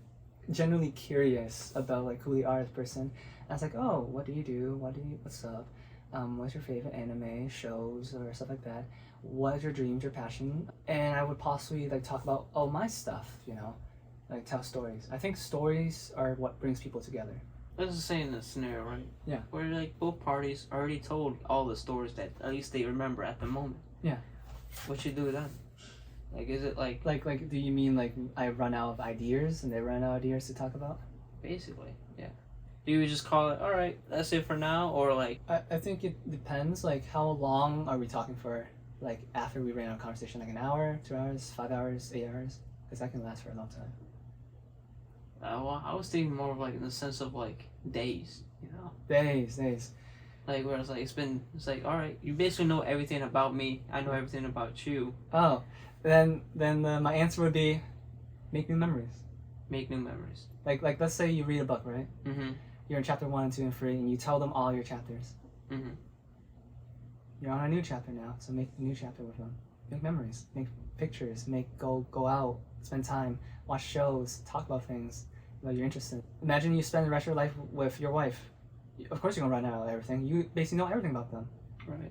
genuinely curious about like who they are as a person. And I was like, oh, what do you do? What's up? What's your favorite anime shows or stuff like that? What is your dreams, your passion? And I would possibly like talk about my stuff, you know, like tell stories. I think stories are what brings people together. Let's just say in this scenario, right? Yeah. Where like both parties already told all the stories that at least they remember at the moment. Yeah. What you do then? Like, is it like do you mean like I run out of ideas and they run out of ideas to talk about? basically, yeah. Do you just call it, all right, that's it for now, or like? I think it depends. Like, how long are we talking for? Like, after we ran out of conversation, like an hour, 2 hours, 5 hours, 8 hours? Because that can last for a long time. Well, I was thinking more of like in the sense of like days, you know. Days. Like where it's like it's like all right, you basically know everything about me. I know everything about you. Oh, then my answer would be, make new memories. Make new memories. Like let's say you read a book, right? Mm-hmm. You're in chapter 1, 2, and 3, and you tell them all your chapters. Mm-hmm. You're on a new chapter now, so make a new chapter with them. Make memories, make pictures, go out, spend time, watch shows, talk about things that you're interested in. Imagine you spend the rest of your life with your wife. Of course you're gonna run out of everything. You basically know everything about them. Right.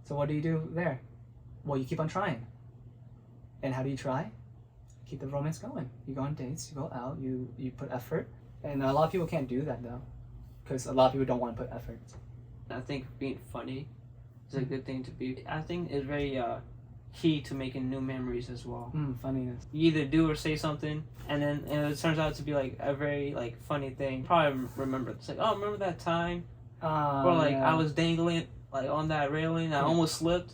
So what do you do there? Well, you keep on trying. And how do you try? Keep the romance going. You go on dates, you go out, you put effort. And a lot of people can't do that though, because a lot of people don't want to put effort. I think being funny is a good thing to be. I think it's very key to making new memories as well. Funniness. You either do or say something, and then it turns out to be like a very like funny thing. Probably remember. It's like, oh, remember that time? Or like yeah. I was dangling like on that railing, I almost slipped.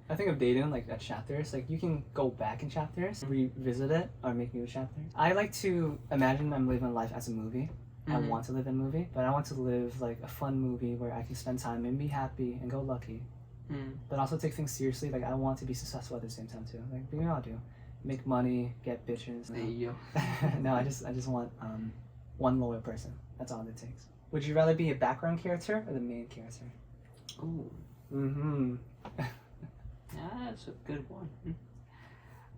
I think of dating like at chapters. Like you can go back in chapters, revisit it, or make new chapters. I like to imagine I'm living life as a movie. I want to live in a movie, but I want to live like a fun movie where I can spend time and be happy and go lucky. But also take things seriously. Like I want to be successful at the same time too. Like we all do, make money, get bitches. No. No, I just want one loyal person. That's all it takes. Would you rather be a background character or the main character? Ooh. Yeah, that's a good one.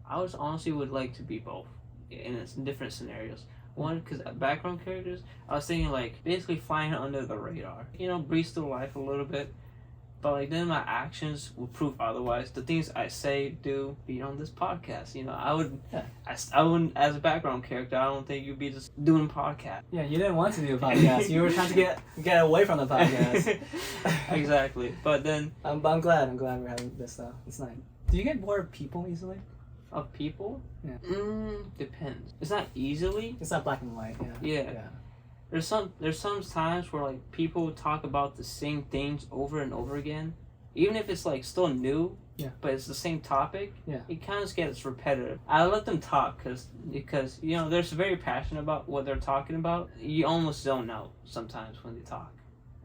I was honestly would like to be both in different scenarios. One, because background characters, I was thinking like basically flying under the radar. You know, breeze through life a little bit. But like then my actions will prove otherwise. The things I say, do, be on this podcast. You know, I wouldn't as a background character. I don't think you'd be just doing podcast. Yeah, you didn't want to do a podcast. You were trying to get away from the podcast. Exactly. But then I'm glad we're having this though. It's nice. Do you get bored of people easily? of people, Yeah. Depends. It's not easily. It's not black and white. Yeah. There's some times where like people talk about the same things over and over again, even if it's like still new. Yeah. But it's the same topic. Yeah. It kind of gets repetitive. I let them talk because you know they're very passionate about what they're talking about. You almost zone out sometimes when they talk,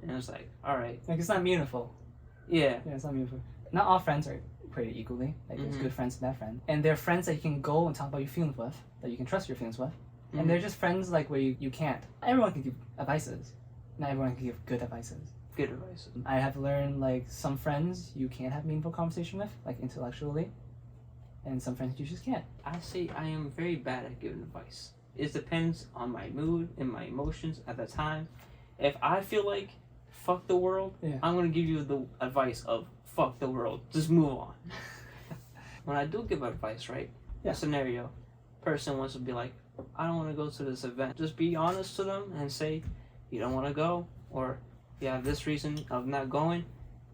and it's like, all right. Like it's not meaningful. Yeah. Yeah, it's not meaningful. Not all friends are created equally. Like there's good friends and bad friends, and they're friends that you can go and talk about your feelings with, that you can trust your feelings with. And they're just friends like where you can't. Everyone can give advices. Not everyone can give good advices. Good advice. I have learned like some friends you can't have meaningful conversation with, like intellectually. and some friends you just can't. I say I am very bad at giving advice. It depends on my mood and my emotions at the time. If I feel like fuck the world, Yeah. I'm gonna give you the advice of fuck the world. Just move on. When I do give advice, right? Yeah. A scenario, person wants to be like, I don't want to go to this event. Just be honest to them and say you don't want to go, or you have this reason of not going,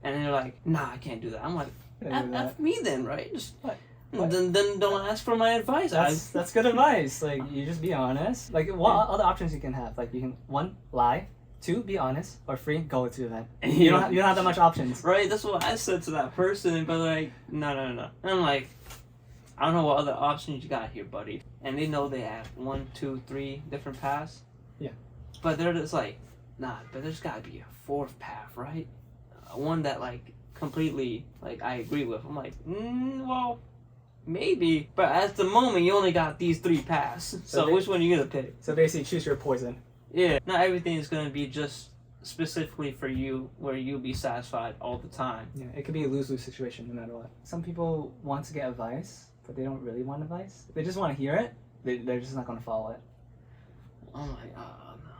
and they're like, nah, I can't do that. I'm like, F me then, right? Just What? Then don't ask for my advice. That's good advice. Like, you just be honest. Like, what other options you can have? Like, you can, 1, lie. 2, be honest. Or 3, go to the event. You don't have that much options. Right, that's what I said to that person, but like, no. And I'm like, I don't know what other options you got here, buddy. And they know they have 1, 2, 3 different paths. Yeah. But they're just like, nah, but there's gotta be a 4th path, right? One that like completely like I agree with. I'm like, well, maybe. But at the moment, you only got these 3 paths. So which one are you gonna pick? So basically, choose your poison. Yeah, not everything is gonna be just specifically for you, where you'll be satisfied all the time. Yeah, it could be a lose-lose situation no matter what. Some people want to get advice, but they don't really want advice. They just want to hear it. They're just not going to follow it. I'm like, oh no.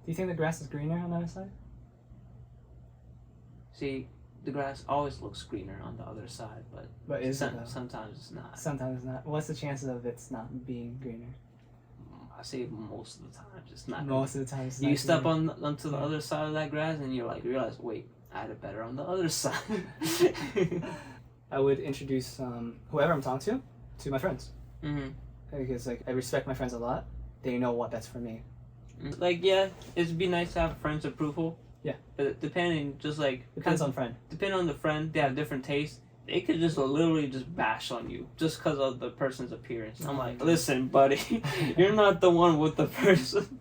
Do you think the grass is greener on the other side? See, the grass always looks greener on the other side, but Is it though? sometimes it's not. Sometimes it's not. What's the chances of it's not being greener? I say most of the time it's not. Most of the time it's You not step greener. onto the other side of that grass and you're like, realize, wait, I had it better on the other side. I would introduce whoever I'm talking to my friends. Mm-hmm. Because like I respect my friends a lot. They know what best for me. Like, yeah, it'd be nice to have friends' approval. Yeah. But depending, just like Depends on friend. depending on the friend, they have different tastes. They could just literally just bash on you just because of the person's appearance. I'm like, listen, buddy, you're not the one with the person.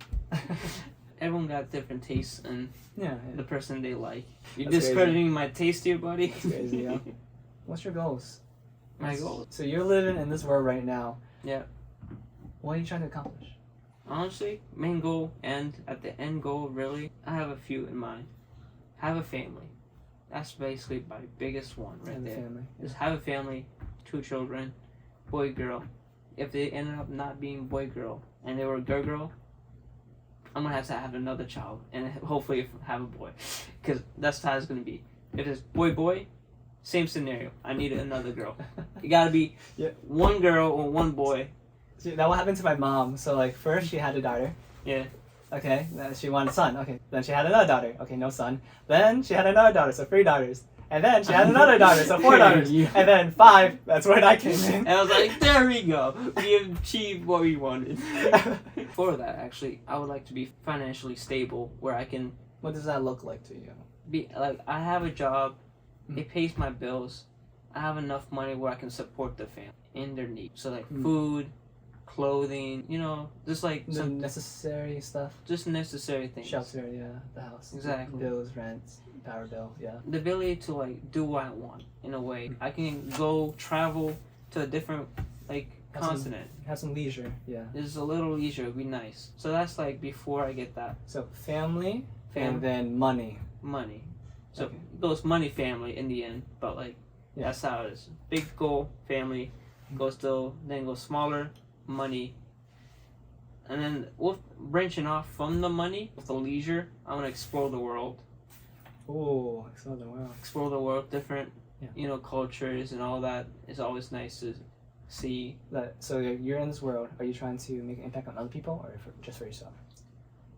Everyone got different tastes and Yeah. the person they like. You're That's discrediting my taste here, buddy. That's crazy, yeah. What's your goals? My goals? So you're living in this world right now. Yeah. What are you trying to accomplish? Honestly, main goal and at the end goal, really, I have a few in mind. Have a family. That's basically my biggest one right And there. family. Just have a family, 2 children, boy, girl. If they ended up not being boy, girl, and they were girl, girl, I'm gonna have to have another child and hopefully have a boy, because that's how it's gonna be. If it's boy, boy, same scenario. I need another girl. It gotta be one girl or one boy. See, that what happened to my mom. So like first she had a daughter. Yeah. Okay. Then she wanted a son. Okay. Then she had another daughter. Okay, no son. Then she had another daughter. So 3 daughters. And then she had another daughter. So 4 daughters. Yeah. And then 5. That's when I came in. And I was like, there we go. We achieved what we wanted. For that, actually, I would like to be financially stable, where I can What does that look like to you? be like, I have a job, it pays my bills, I have enough money where I can support the family in their needs. So like food, clothing, just like The necessary stuff. just necessary things. Shelter, yeah. The house. Exactly. Bills, rent, power bill, yeah. The ability to like do what I want in a way. I can go travel to a different continent. Have some leisure, yeah. There's a little leisure would be nice. So that's like before I get that So family, Fam- and then money. money. So Okay. it goes money, family in the end, but Yeah. that's how it is. Big goal, family, then goes smaller, money. And then with branching off from the money, with the leisure, I want to explore the world. Ooh, explore the world. Explore the world, different, Yeah. cultures and all that. It's always nice to see. So you're in this world. Are you trying to make an impact on other people or just for yourself?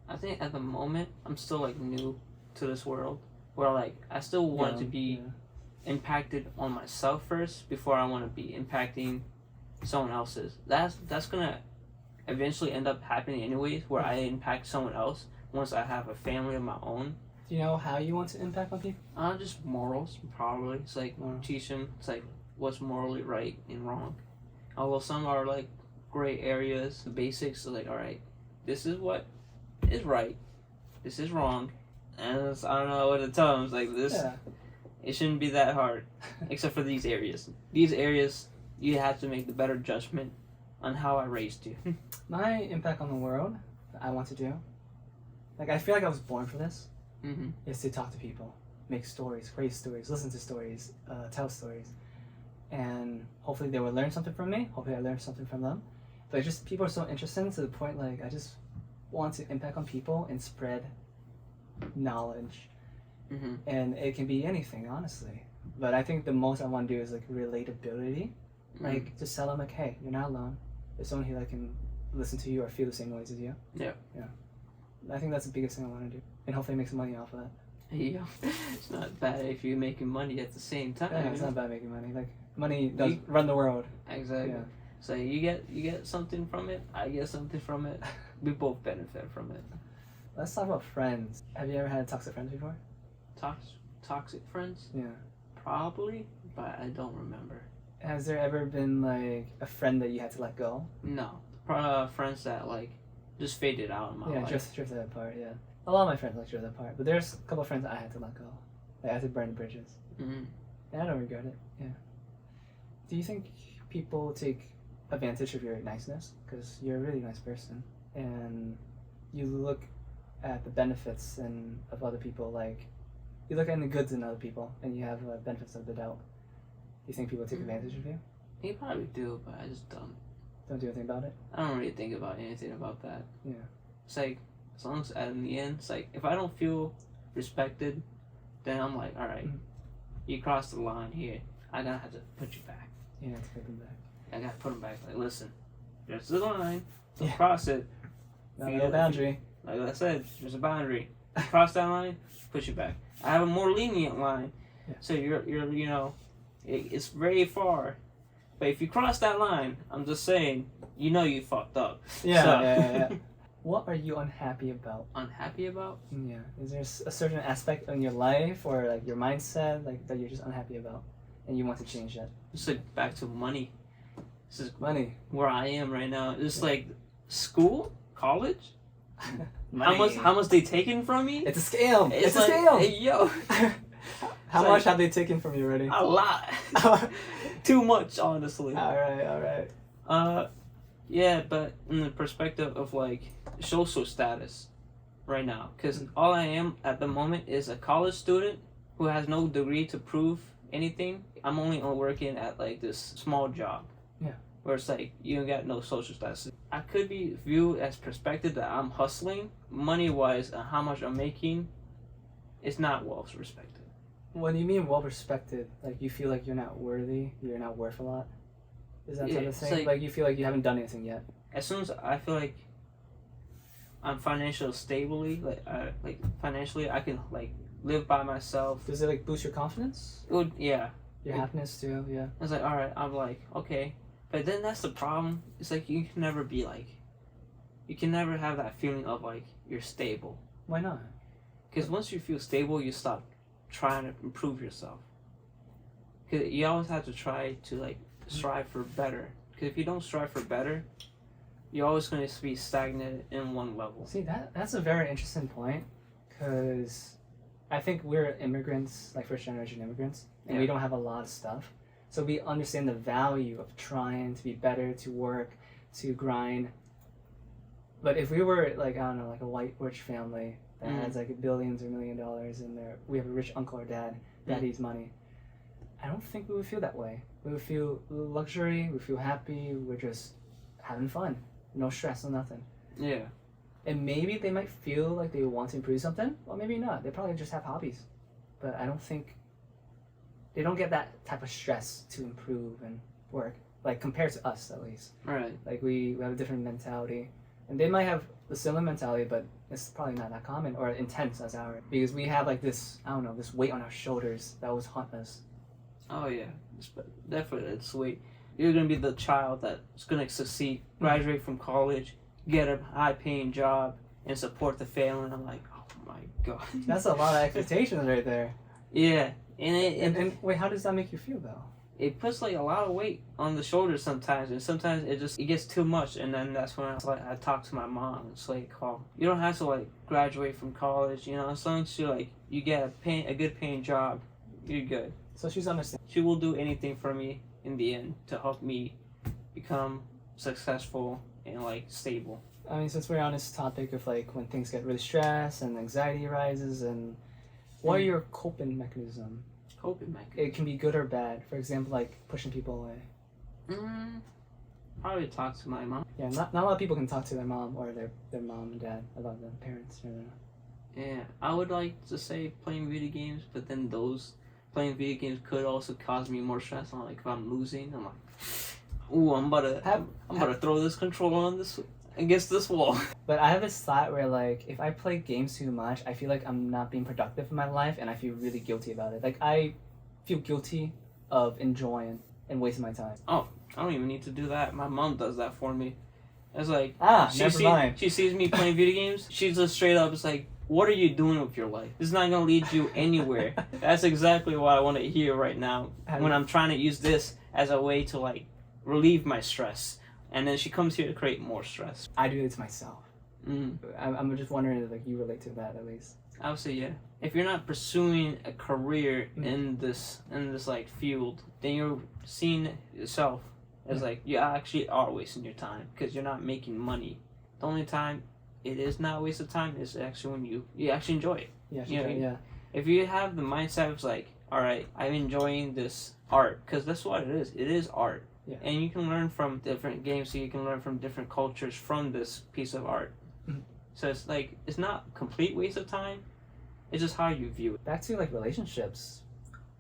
I think at the moment, I'm still new to this world, where I still want to be impacted on myself first before I want to be impacting someone else's. That's gonna eventually end up happening anyways, where I impact someone else once I have a family of my own. Do you know how you want to impact on people? Just morals, probably. It's Morals. teach them. It's what's morally right and wrong. Although some are gray areas, the basics. So all right, this is what is right, this is wrong, and I don't know what to tell them. It's this. Yeah. It shouldn't be that hard, except for these areas. These areas, you have to make the better judgment on how I raised you. My impact on the world that I want to do, I feel like I was born for this, Mm-hmm. is to talk to people, make stories, create stories, listen to stories, tell stories. and hopefully they will learn something from me. Hopefully I learn something from them. But just people are so interesting to the point like I just want to impact on people and spread knowledge, Mm-hmm. and it can be anything honestly. But I think the most I want to do is like relatability, like just tell them like, hey, you're not alone. There's someone here that can listen to you or feel the same ways as you. Yeah. I think that's the biggest thing I want to do, and hopefully make some money off of that. Yeah, it's not bad if you're making money at the same time. Yeah, it's not about making money. Like money does run the world. Exactly. Yeah. So you get something from it. I get something from it. We both benefit from it. Let's talk about friends. Have you ever had toxic friends before? Toxic friends? Yeah. Probably, but I don't remember. Has there ever been like a friend that you had to let go? No, friends that like just faded out in my Yeah, life. just drifted apart. Yeah. A lot of my friends like drifted apart, but there's a couple of friends that I had to let go. Like, I had to burn the bridges. Mm-hmm. And I don't regret it. Yeah. Do you think people take advantage of your niceness? Because you're a really nice person, and you look at the benefits of other people. Like you look at the goods in other people, and you have benefits of the doubt. Do you think people take advantage of you? You probably do, but I just don't. Don't do anything about it. I don't really think about anything about that. Yeah. It's like as long as in the end, it's like if I don't feel respected, then I'm like, all right, Mhm. you crossed the line here. I gotta have to put you back. Yeah, to put them back. I gotta put them back. Like, listen, there's the line. Don't Yeah. cross it. No, Feel no it. boundary. Like I said, there's a boundary. Cross that line, push you back. I have a more lenient line, Yeah. so you're it's very far. But if you cross that line, I'm just saying, you fucked up. Yeah, So- yeah. What are you unhappy about? Unhappy about? Yeah. Is there a certain aspect in your life or like your mindset like that you're just unhappy about, and you want to change that? Just like back to money. This is Money. where I am right now. It's like school, college. Money. How much they taking from me? It's a scam. It's a like, scam. hey, yo, How it's much like- have they taken from you already? a lot. All Too much, honestly. right. Yeah, but in the perspective of like social status right now, because all I am at the moment is a college student who has no degree to prove anything. I'm only working at like this small job. Yeah. Where it's like you don't got no social status. I could be viewed as perspective that I'm hustling money wise and how much I'm making. It's not well respected. When you mean well respected, like you feel like you're not worthy, you're not worth a lot. Is that Yeah, type of it's thing? Like you feel like you haven't done anything yet. As soon as I feel like I'm financially stably, like financially, I can like live by myself. Does it like boost your confidence? It would, yeah. Your happiness too? Yeah. I was like, all right. I'm like, okay, but then that's the problem. It's like you can never be like, you can never have that feeling of like you're stable. Why not? Because once you feel stable, you stop trying to improve yourself. Because you always have to try to like strive for better. Because if you don't strive for better, you're always going to be stagnant in one level. See, that's a very interesting point, because I think we're immigrants, like first generation immigrants, and we Yeah. don't have a lot of stuff. So we understand the value of trying to be better, to work, to grind. But if we were like, I don't know, like a white rich family that has like billions or $1 million in there, we have a rich uncle or daddy's money, I don't think we would feel that way. We would feel luxury, we feel happy, we're just having fun. No stress, no nothing. Yeah. And maybe they might feel like they want to improve something, or maybe not. They probably just have hobbies. But I don't think they don't get that type of stress to improve and work, like compared to us at least. Right. Like we have a different mentality. And they might have the similar mentality, but it's probably not that common or intense as ours. Because we have like this, I don't know, this weight on our shoulders that always haunt us. Oh yeah, definitely. It's sweet. You're gonna be the child that's gonna succeed, graduate from college, get a high-paying job, and support the family. And I'm like, oh my god. That's a lot of expectations right there. Yeah, and And wait, how does that make you feel though? it puts like a lot of weight on the shoulders sometimes, and sometimes it gets too much. And then that's when I talk to my mom. It's like, oh, you don't have to like graduate from college. You know, as long as you get a good paying job, you're good. So she's understanding. She will do anything for me in the end to help me become successful and like stable. I mean, since we're on this topic of like when things get really stressed and anxiety rises, and what are your coping mechanism? coping mechanism. It can be good or bad. For example, like pushing people away. Probably talk to my mom. Yeah, not a lot of people can talk to their mom or their mom and dad about their parents. You know. Yeah, I would like to say playing video games, but then those playing video games could also cause me more stress. I'm like, if I'm losing, I'm like, ooh, I'm about to throw this controller on this against this wall. But I have this thought where like if I play games too much, I feel like I'm not being productive in my life, and I feel really guilty about it. Like I feel guilty of enjoying and wasting my time. I don't even need to do that. My mom does that for me. It's like never mind. She sees me playing video games. She's just straight up. It's like, what are you doing with your life? This is not gonna lead you anywhere. That's exactly what I want to hear right now when I'm trying to use this as a way to like relieve my stress. And then she comes here to create more stress. I do it to myself. I'm just wondering if like you relate to that at least. I would say yeah. If you're not pursuing a career in this like field, then you're seeing yourself as like you actually are wasting your time because you're not making money. The only time it is not a waste of time is actually when you actually enjoy it. Yeah, You know, yeah. If you have the mindset of like, all right, I'm enjoying this art because that's what it is. It is art. Yeah. And you can learn from different games, so you can learn from different cultures from this piece of art. Mhm. So it's like it's not a complete waste of time. It's just how you view it. Back to like relationships.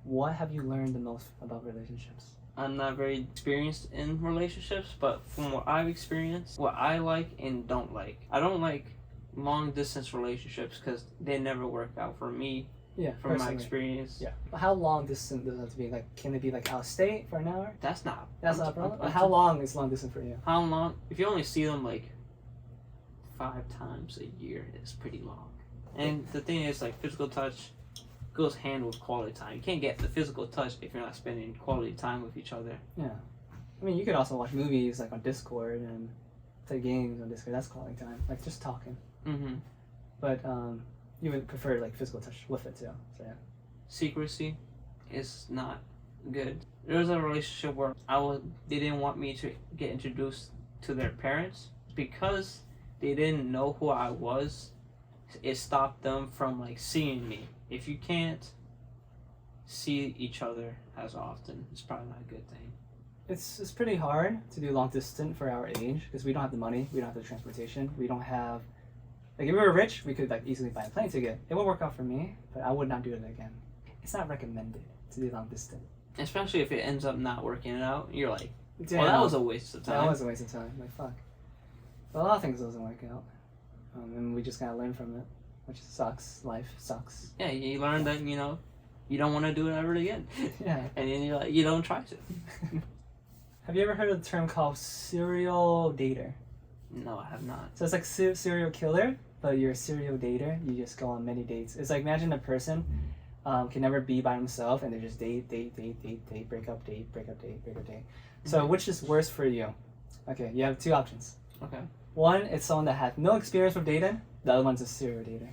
What have you learned the most about relationships? I'm not very experienced in relationships, but from what I've experienced, what I like and don't like. I don't like long distance relationships because they never work out for me. Yeah, From my personally. experience. Yeah. How long distance does it have to be? Like, can it be like out of state for an hour? That's not. That's not a problem. How long is long distance for you? How long? If you only see them like 5 times a year, it's pretty long. And the thing is, like, physical touch goes hand with quality time. You can't get the physical touch if you're not spending quality time with each other. Yeah. I mean, you could also watch movies like on Discord and play games on Discord. That's quality time. Like just talking. Mm-hmm. But you would prefer like physical touch with it too. So yeah. Secrecy is not good. There was a relationship where they didn't want me to get introduced to their parents because they didn't know who I was. It stopped them from like seeing me. If you can't see each other as often, it's probably not a good thing. It's pretty hard to do long distance for our age because we don't have the money, we don't have the transportation, we don't have like if we were rich, we could like easily buy a plane ticket. It won't work out for me, but I would not do it again. It's not recommended to do long distance. Especially if it ends up not working out, you're like, Yeah, well, that was a waste of time. That was a waste of time. Like fuck. But a lot of things doesn't work out, and we just gotta learn from it, which sucks. Life sucks. Yeah, you learn that you don't want to do it ever again. Yeah. And then you're like, you don't try to. Have you ever heard of the term called serial dater? No, I have not. So it's like serial killer, but you're a serial dater. You just go on many dates. It's like imagine a person can never be by himself, and they just date, break up, date, break up, date, break up, date. So which is worse for you? Okay, you have 2 options. Okay. One, it's someone that had no experience with dating. The other one's a serial dater.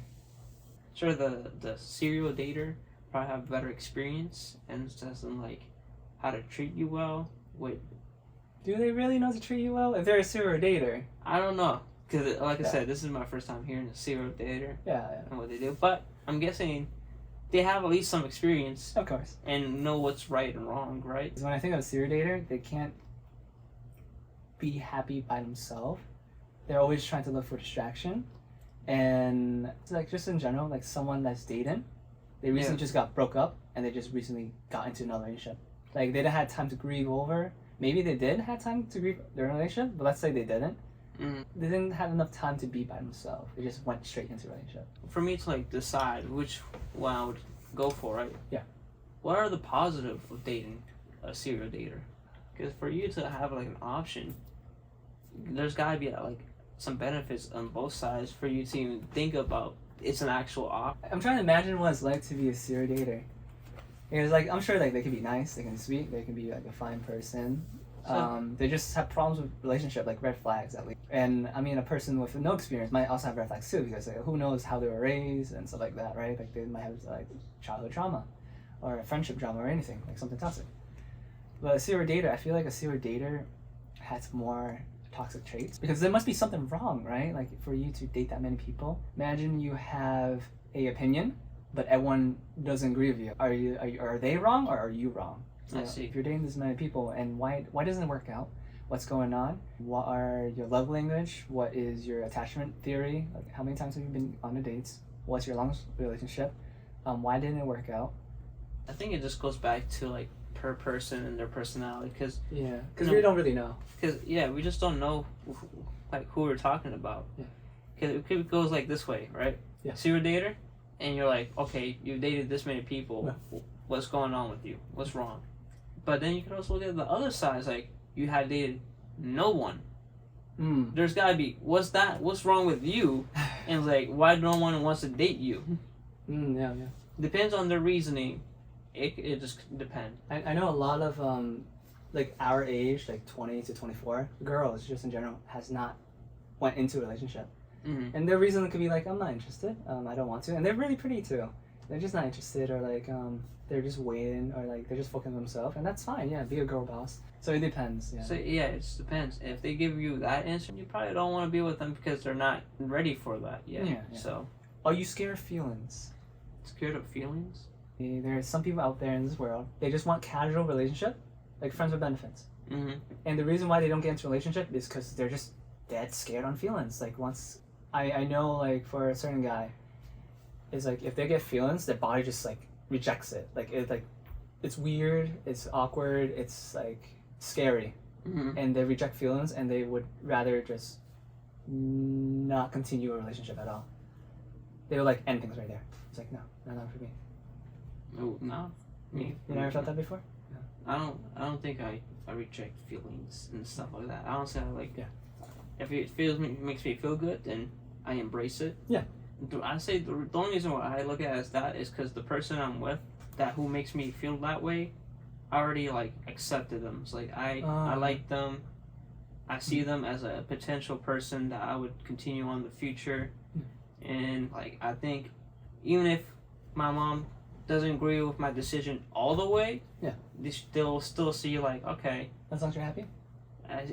Sure, the serial dater probably have better experience and doesn't like how to treat you well. Do they really know to treat you well? If they're a serial dater. I don't know, because like I said, this is my first time hearing a serial dater Yeah, and what they do. But I'm guessing they have at least some experience of course. and know what's right and wrong, right? 'Cause when I think of a serial dater, they can't be happy by themselves. They're always trying to look for distraction. And it's like just in general, like someone that's dating, they recently just got broke up and they just recently got into another relationship. Like they didn't have time to grieve over. Maybe they did have time to grieve their relationship, but let's say they didn't. Mm. They didn't have enough time to be by themselves. They just went straight into a relationship. For me to like decide which one I would go for, right? Yeah. What are the positives of dating a serial dater? Because for you to have like an option, there's gotta be like some benefits on both sides for you to even think about it's an actual option. I'm trying to imagine what it's like to be a serial dater. Because like I'm sure like they can be nice, they can be sweet, they can be like a fine person. They just have problems with relationship, like red flags at least. And I mean, a person with no experience might also have red flags too, because like, who knows how they were raised and stuff like that, right? Like they might have like childhood trauma, or a friendship trauma, or anything like something toxic. But a serial dater, I feel like a serial dater has more toxic traits because there must be something wrong, right? Like for you to date that many people. Imagine you have a opinion but everyone doesn't agree with you. Are they wrong or are you wrong? I see. If you're dating this many people, and why doesn't it work out? What's going on? What are your love language? What is your attachment theory? Like, how many times have you been on the dates? What's your longest relationship? Why didn't it work out? I think it just goes back to like per person and their personality, because we don't really know. We just don't know who we're talking about. Yeah. Because it goes like this way, right? Yeah. So you're a dater, and you're like, okay, you've dated this many people. Yeah. What's going on with you? What's wrong? But then you can also look at the other side. It's like you have dated no one. There's gotta be what's wrong with you, and it's like why no one wants to date you. Yeah. Depends on their reasoning. It just depends. I know a lot of like our age, like 20 to 24 girls, just in general, has not went into a relationship, and their reason could be like, I'm not interested, I don't want to, and they're really pretty too. They're just not interested, or like they're just waiting, or like they're just focusing on themselves, and that's fine. Yeah, be a girl boss. So it depends. Yeah. So it just depends. If they give you that answer, you probably don't want to be with them because they're not ready for that yet. Yeah. So Are you scared of feelings? scared of feelings? There's some people out there in this world, they just want casual relationship, like friends with benefits. And the reason why they don't get into a relationship is because they're just dead scared on feelings. Like once, I know like for a certain guy, is like if they get feelings, their body just like rejects it. Like it's weird, it's awkward, it's like scary, and they reject feelings, and they would rather just not continue a relationship at all. They would like end things right there. It's like no, not for me. Oh no, me. You never felt that before? I don't think I reject feelings and stuff like that. Honestly, I like. Yeah. If it makes me feel good, then I embrace it. Yeah. I say the only reason why I look at it as that is because the person I'm with, who makes me feel that way, I already like accepted them. It's like I like them. I see them as a potential person that I would continue on the future, and like I think, even if my mom doesn't agree with my decision all the way, they still see like okay. As long as you're happy.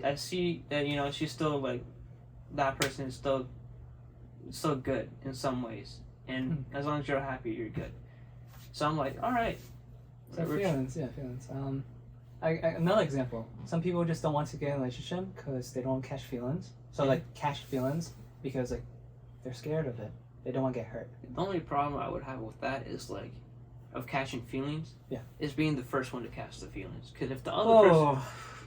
I see that she's still like that person is still good in some ways, and as long as you're happy, you're good. So I'm like, all right. So feelings. Another example. Some people just don't want to get in a relationship because they don't catch feelings. So like catch feelings because like they're scared of it. They don't want to get hurt. The only problem I would have with that is like of catching feelings. Is being the first one to catch the feelings. Because if the other person.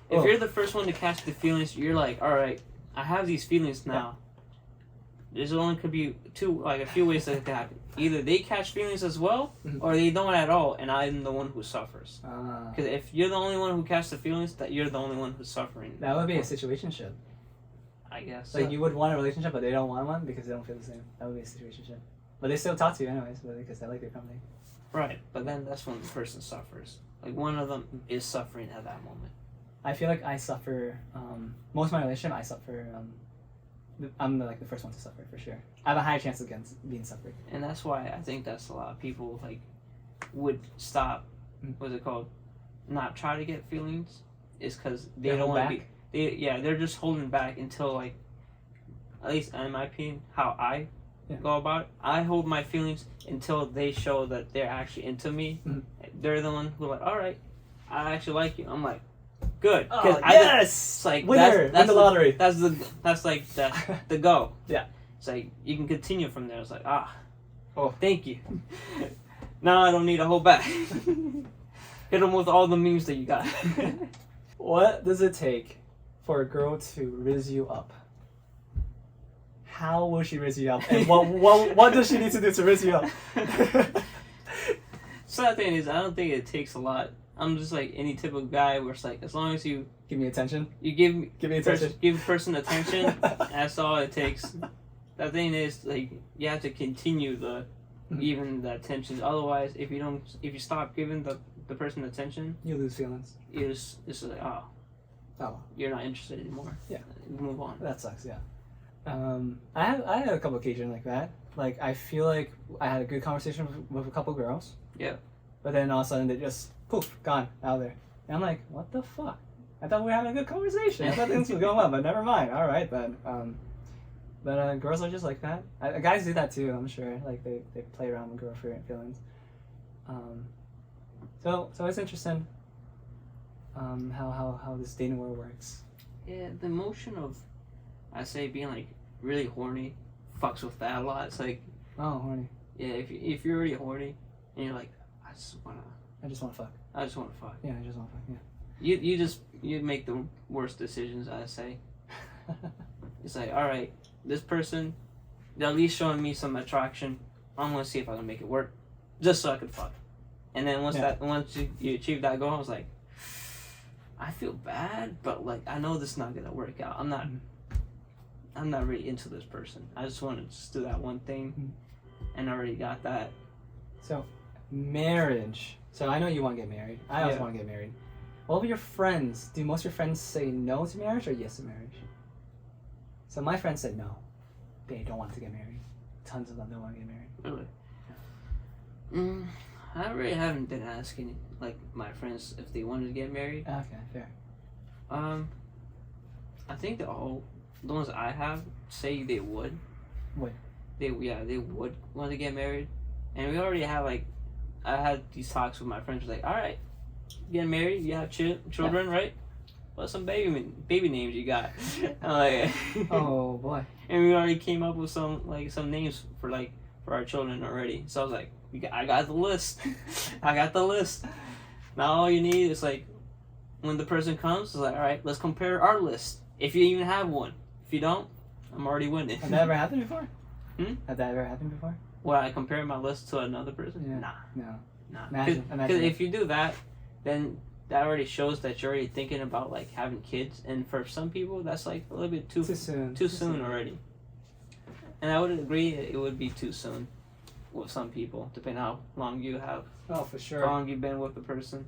If you're the first one to catch the feelings, you're like, all right, I have these feelings now. There's only could be a few ways that it could happen. Either they catch feelings as well, or they don't at all, and I'm the one who suffers. Because if you're the only one who catches the feelings, that you're the only one who's suffering. That would be a situationship. I guess. Like you would want a relationship, but they don't want one because they don't feel the same. That would be a situationship. But they still talk to you anyways, because they like your company. Right, but then that's when the person suffers. Like one of them is suffering at that moment. I feel like I suffer. Most of my relationship, I suffer. I'm the first one to suffer for sure. I have a higher chance against being suffered. And that's why I think that's a lot of people like would stop. What's it called? Not try to get feelings, is because they don't want to be. They're just holding back until like, at least in my opinion, how I go about it. I hold my feelings until they show that they're actually into me. They're the one who like, all right, I actually like you. I'm like. Good. Oh, yes! Like winner! Win the lottery. That's like the go. Yeah. It's like you can continue from there. It's like oh, thank you. Now I don't need to hold back. Hit them with all the memes that you got. What does it take for a girl to riz you up? How will she riz you up? And what does she need to do to riz you up? So the thing is, I don't think it takes a lot. I'm just like any typical guy where it's like as long as you give me attention, you give me attention, give a person attention. That's all it takes. The thing is, like you have to continue giving the attention. Otherwise, if you stop giving the person attention, you lose feelings. It's like you're not interested anymore. Yeah, move on. That sucks. Yeah. I had a couple occasions like that. Like I feel like I had a good conversation with a couple girls. Yeah. But then all of a sudden they just poof, gone out of there. And I'm like, what the fuck? I thought we were having a good conversation. I thought things were going well, but never mind. All right then. But girls are just like that. Guys do that too. I'm sure. Like they play around with girl feelings. So it's interesting. How this dating world works. Yeah, the emotion of, I say, being like really horny, fucks with that a lot. It's like, Oh, horny. yeah, if you're already horny and you're like, I just wanna fuck. Yeah, I just want to fuck. Yeah. You make the worst decisions. I say. It's like, all right, this person, they're at least showing me some attraction. I'm gonna see if I can make it work, just so I can fuck. And then once you achieve that goal, I was like, I feel bad, but like I know this is not gonna work out. I'm not really into this person. I just want to just do that one thing, and I already got that. So, marriage. So I know you want to get married. I also want to get married. What about your friends? Do most of your friends say no to marriage or yes to marriage? So my friends said no. They don't want to get married. Tons of them don't want to get married. Really? I really haven't been asking like my friends if they wanted to get married. Okay, fair. I think the ones I have say they would. Would. They would want to get married, and we already have like, I had these talks with my friends. Like, all right, getting married, you have children, right? What some baby names you got? I'm like, Oh boy. and we already came up with some names for our children already. So I was like, I got the list. I got the list. Now all you need is like, when the person comes, it's like, all right, let's compare our list. If you even have one. If you don't, I'm already winning. Has that ever happened before? Hmm? Has that ever happened before? Well, I compare my list to another person? Yeah. Nah. No. Because Imagine if you do that, then that already shows that you're already thinking about like having kids, and for some people that's like a little bit too soon. too soon already. And I would agree it would be too soon with some people, depending on how long you have, Oh, for how sure. long you've been with the person.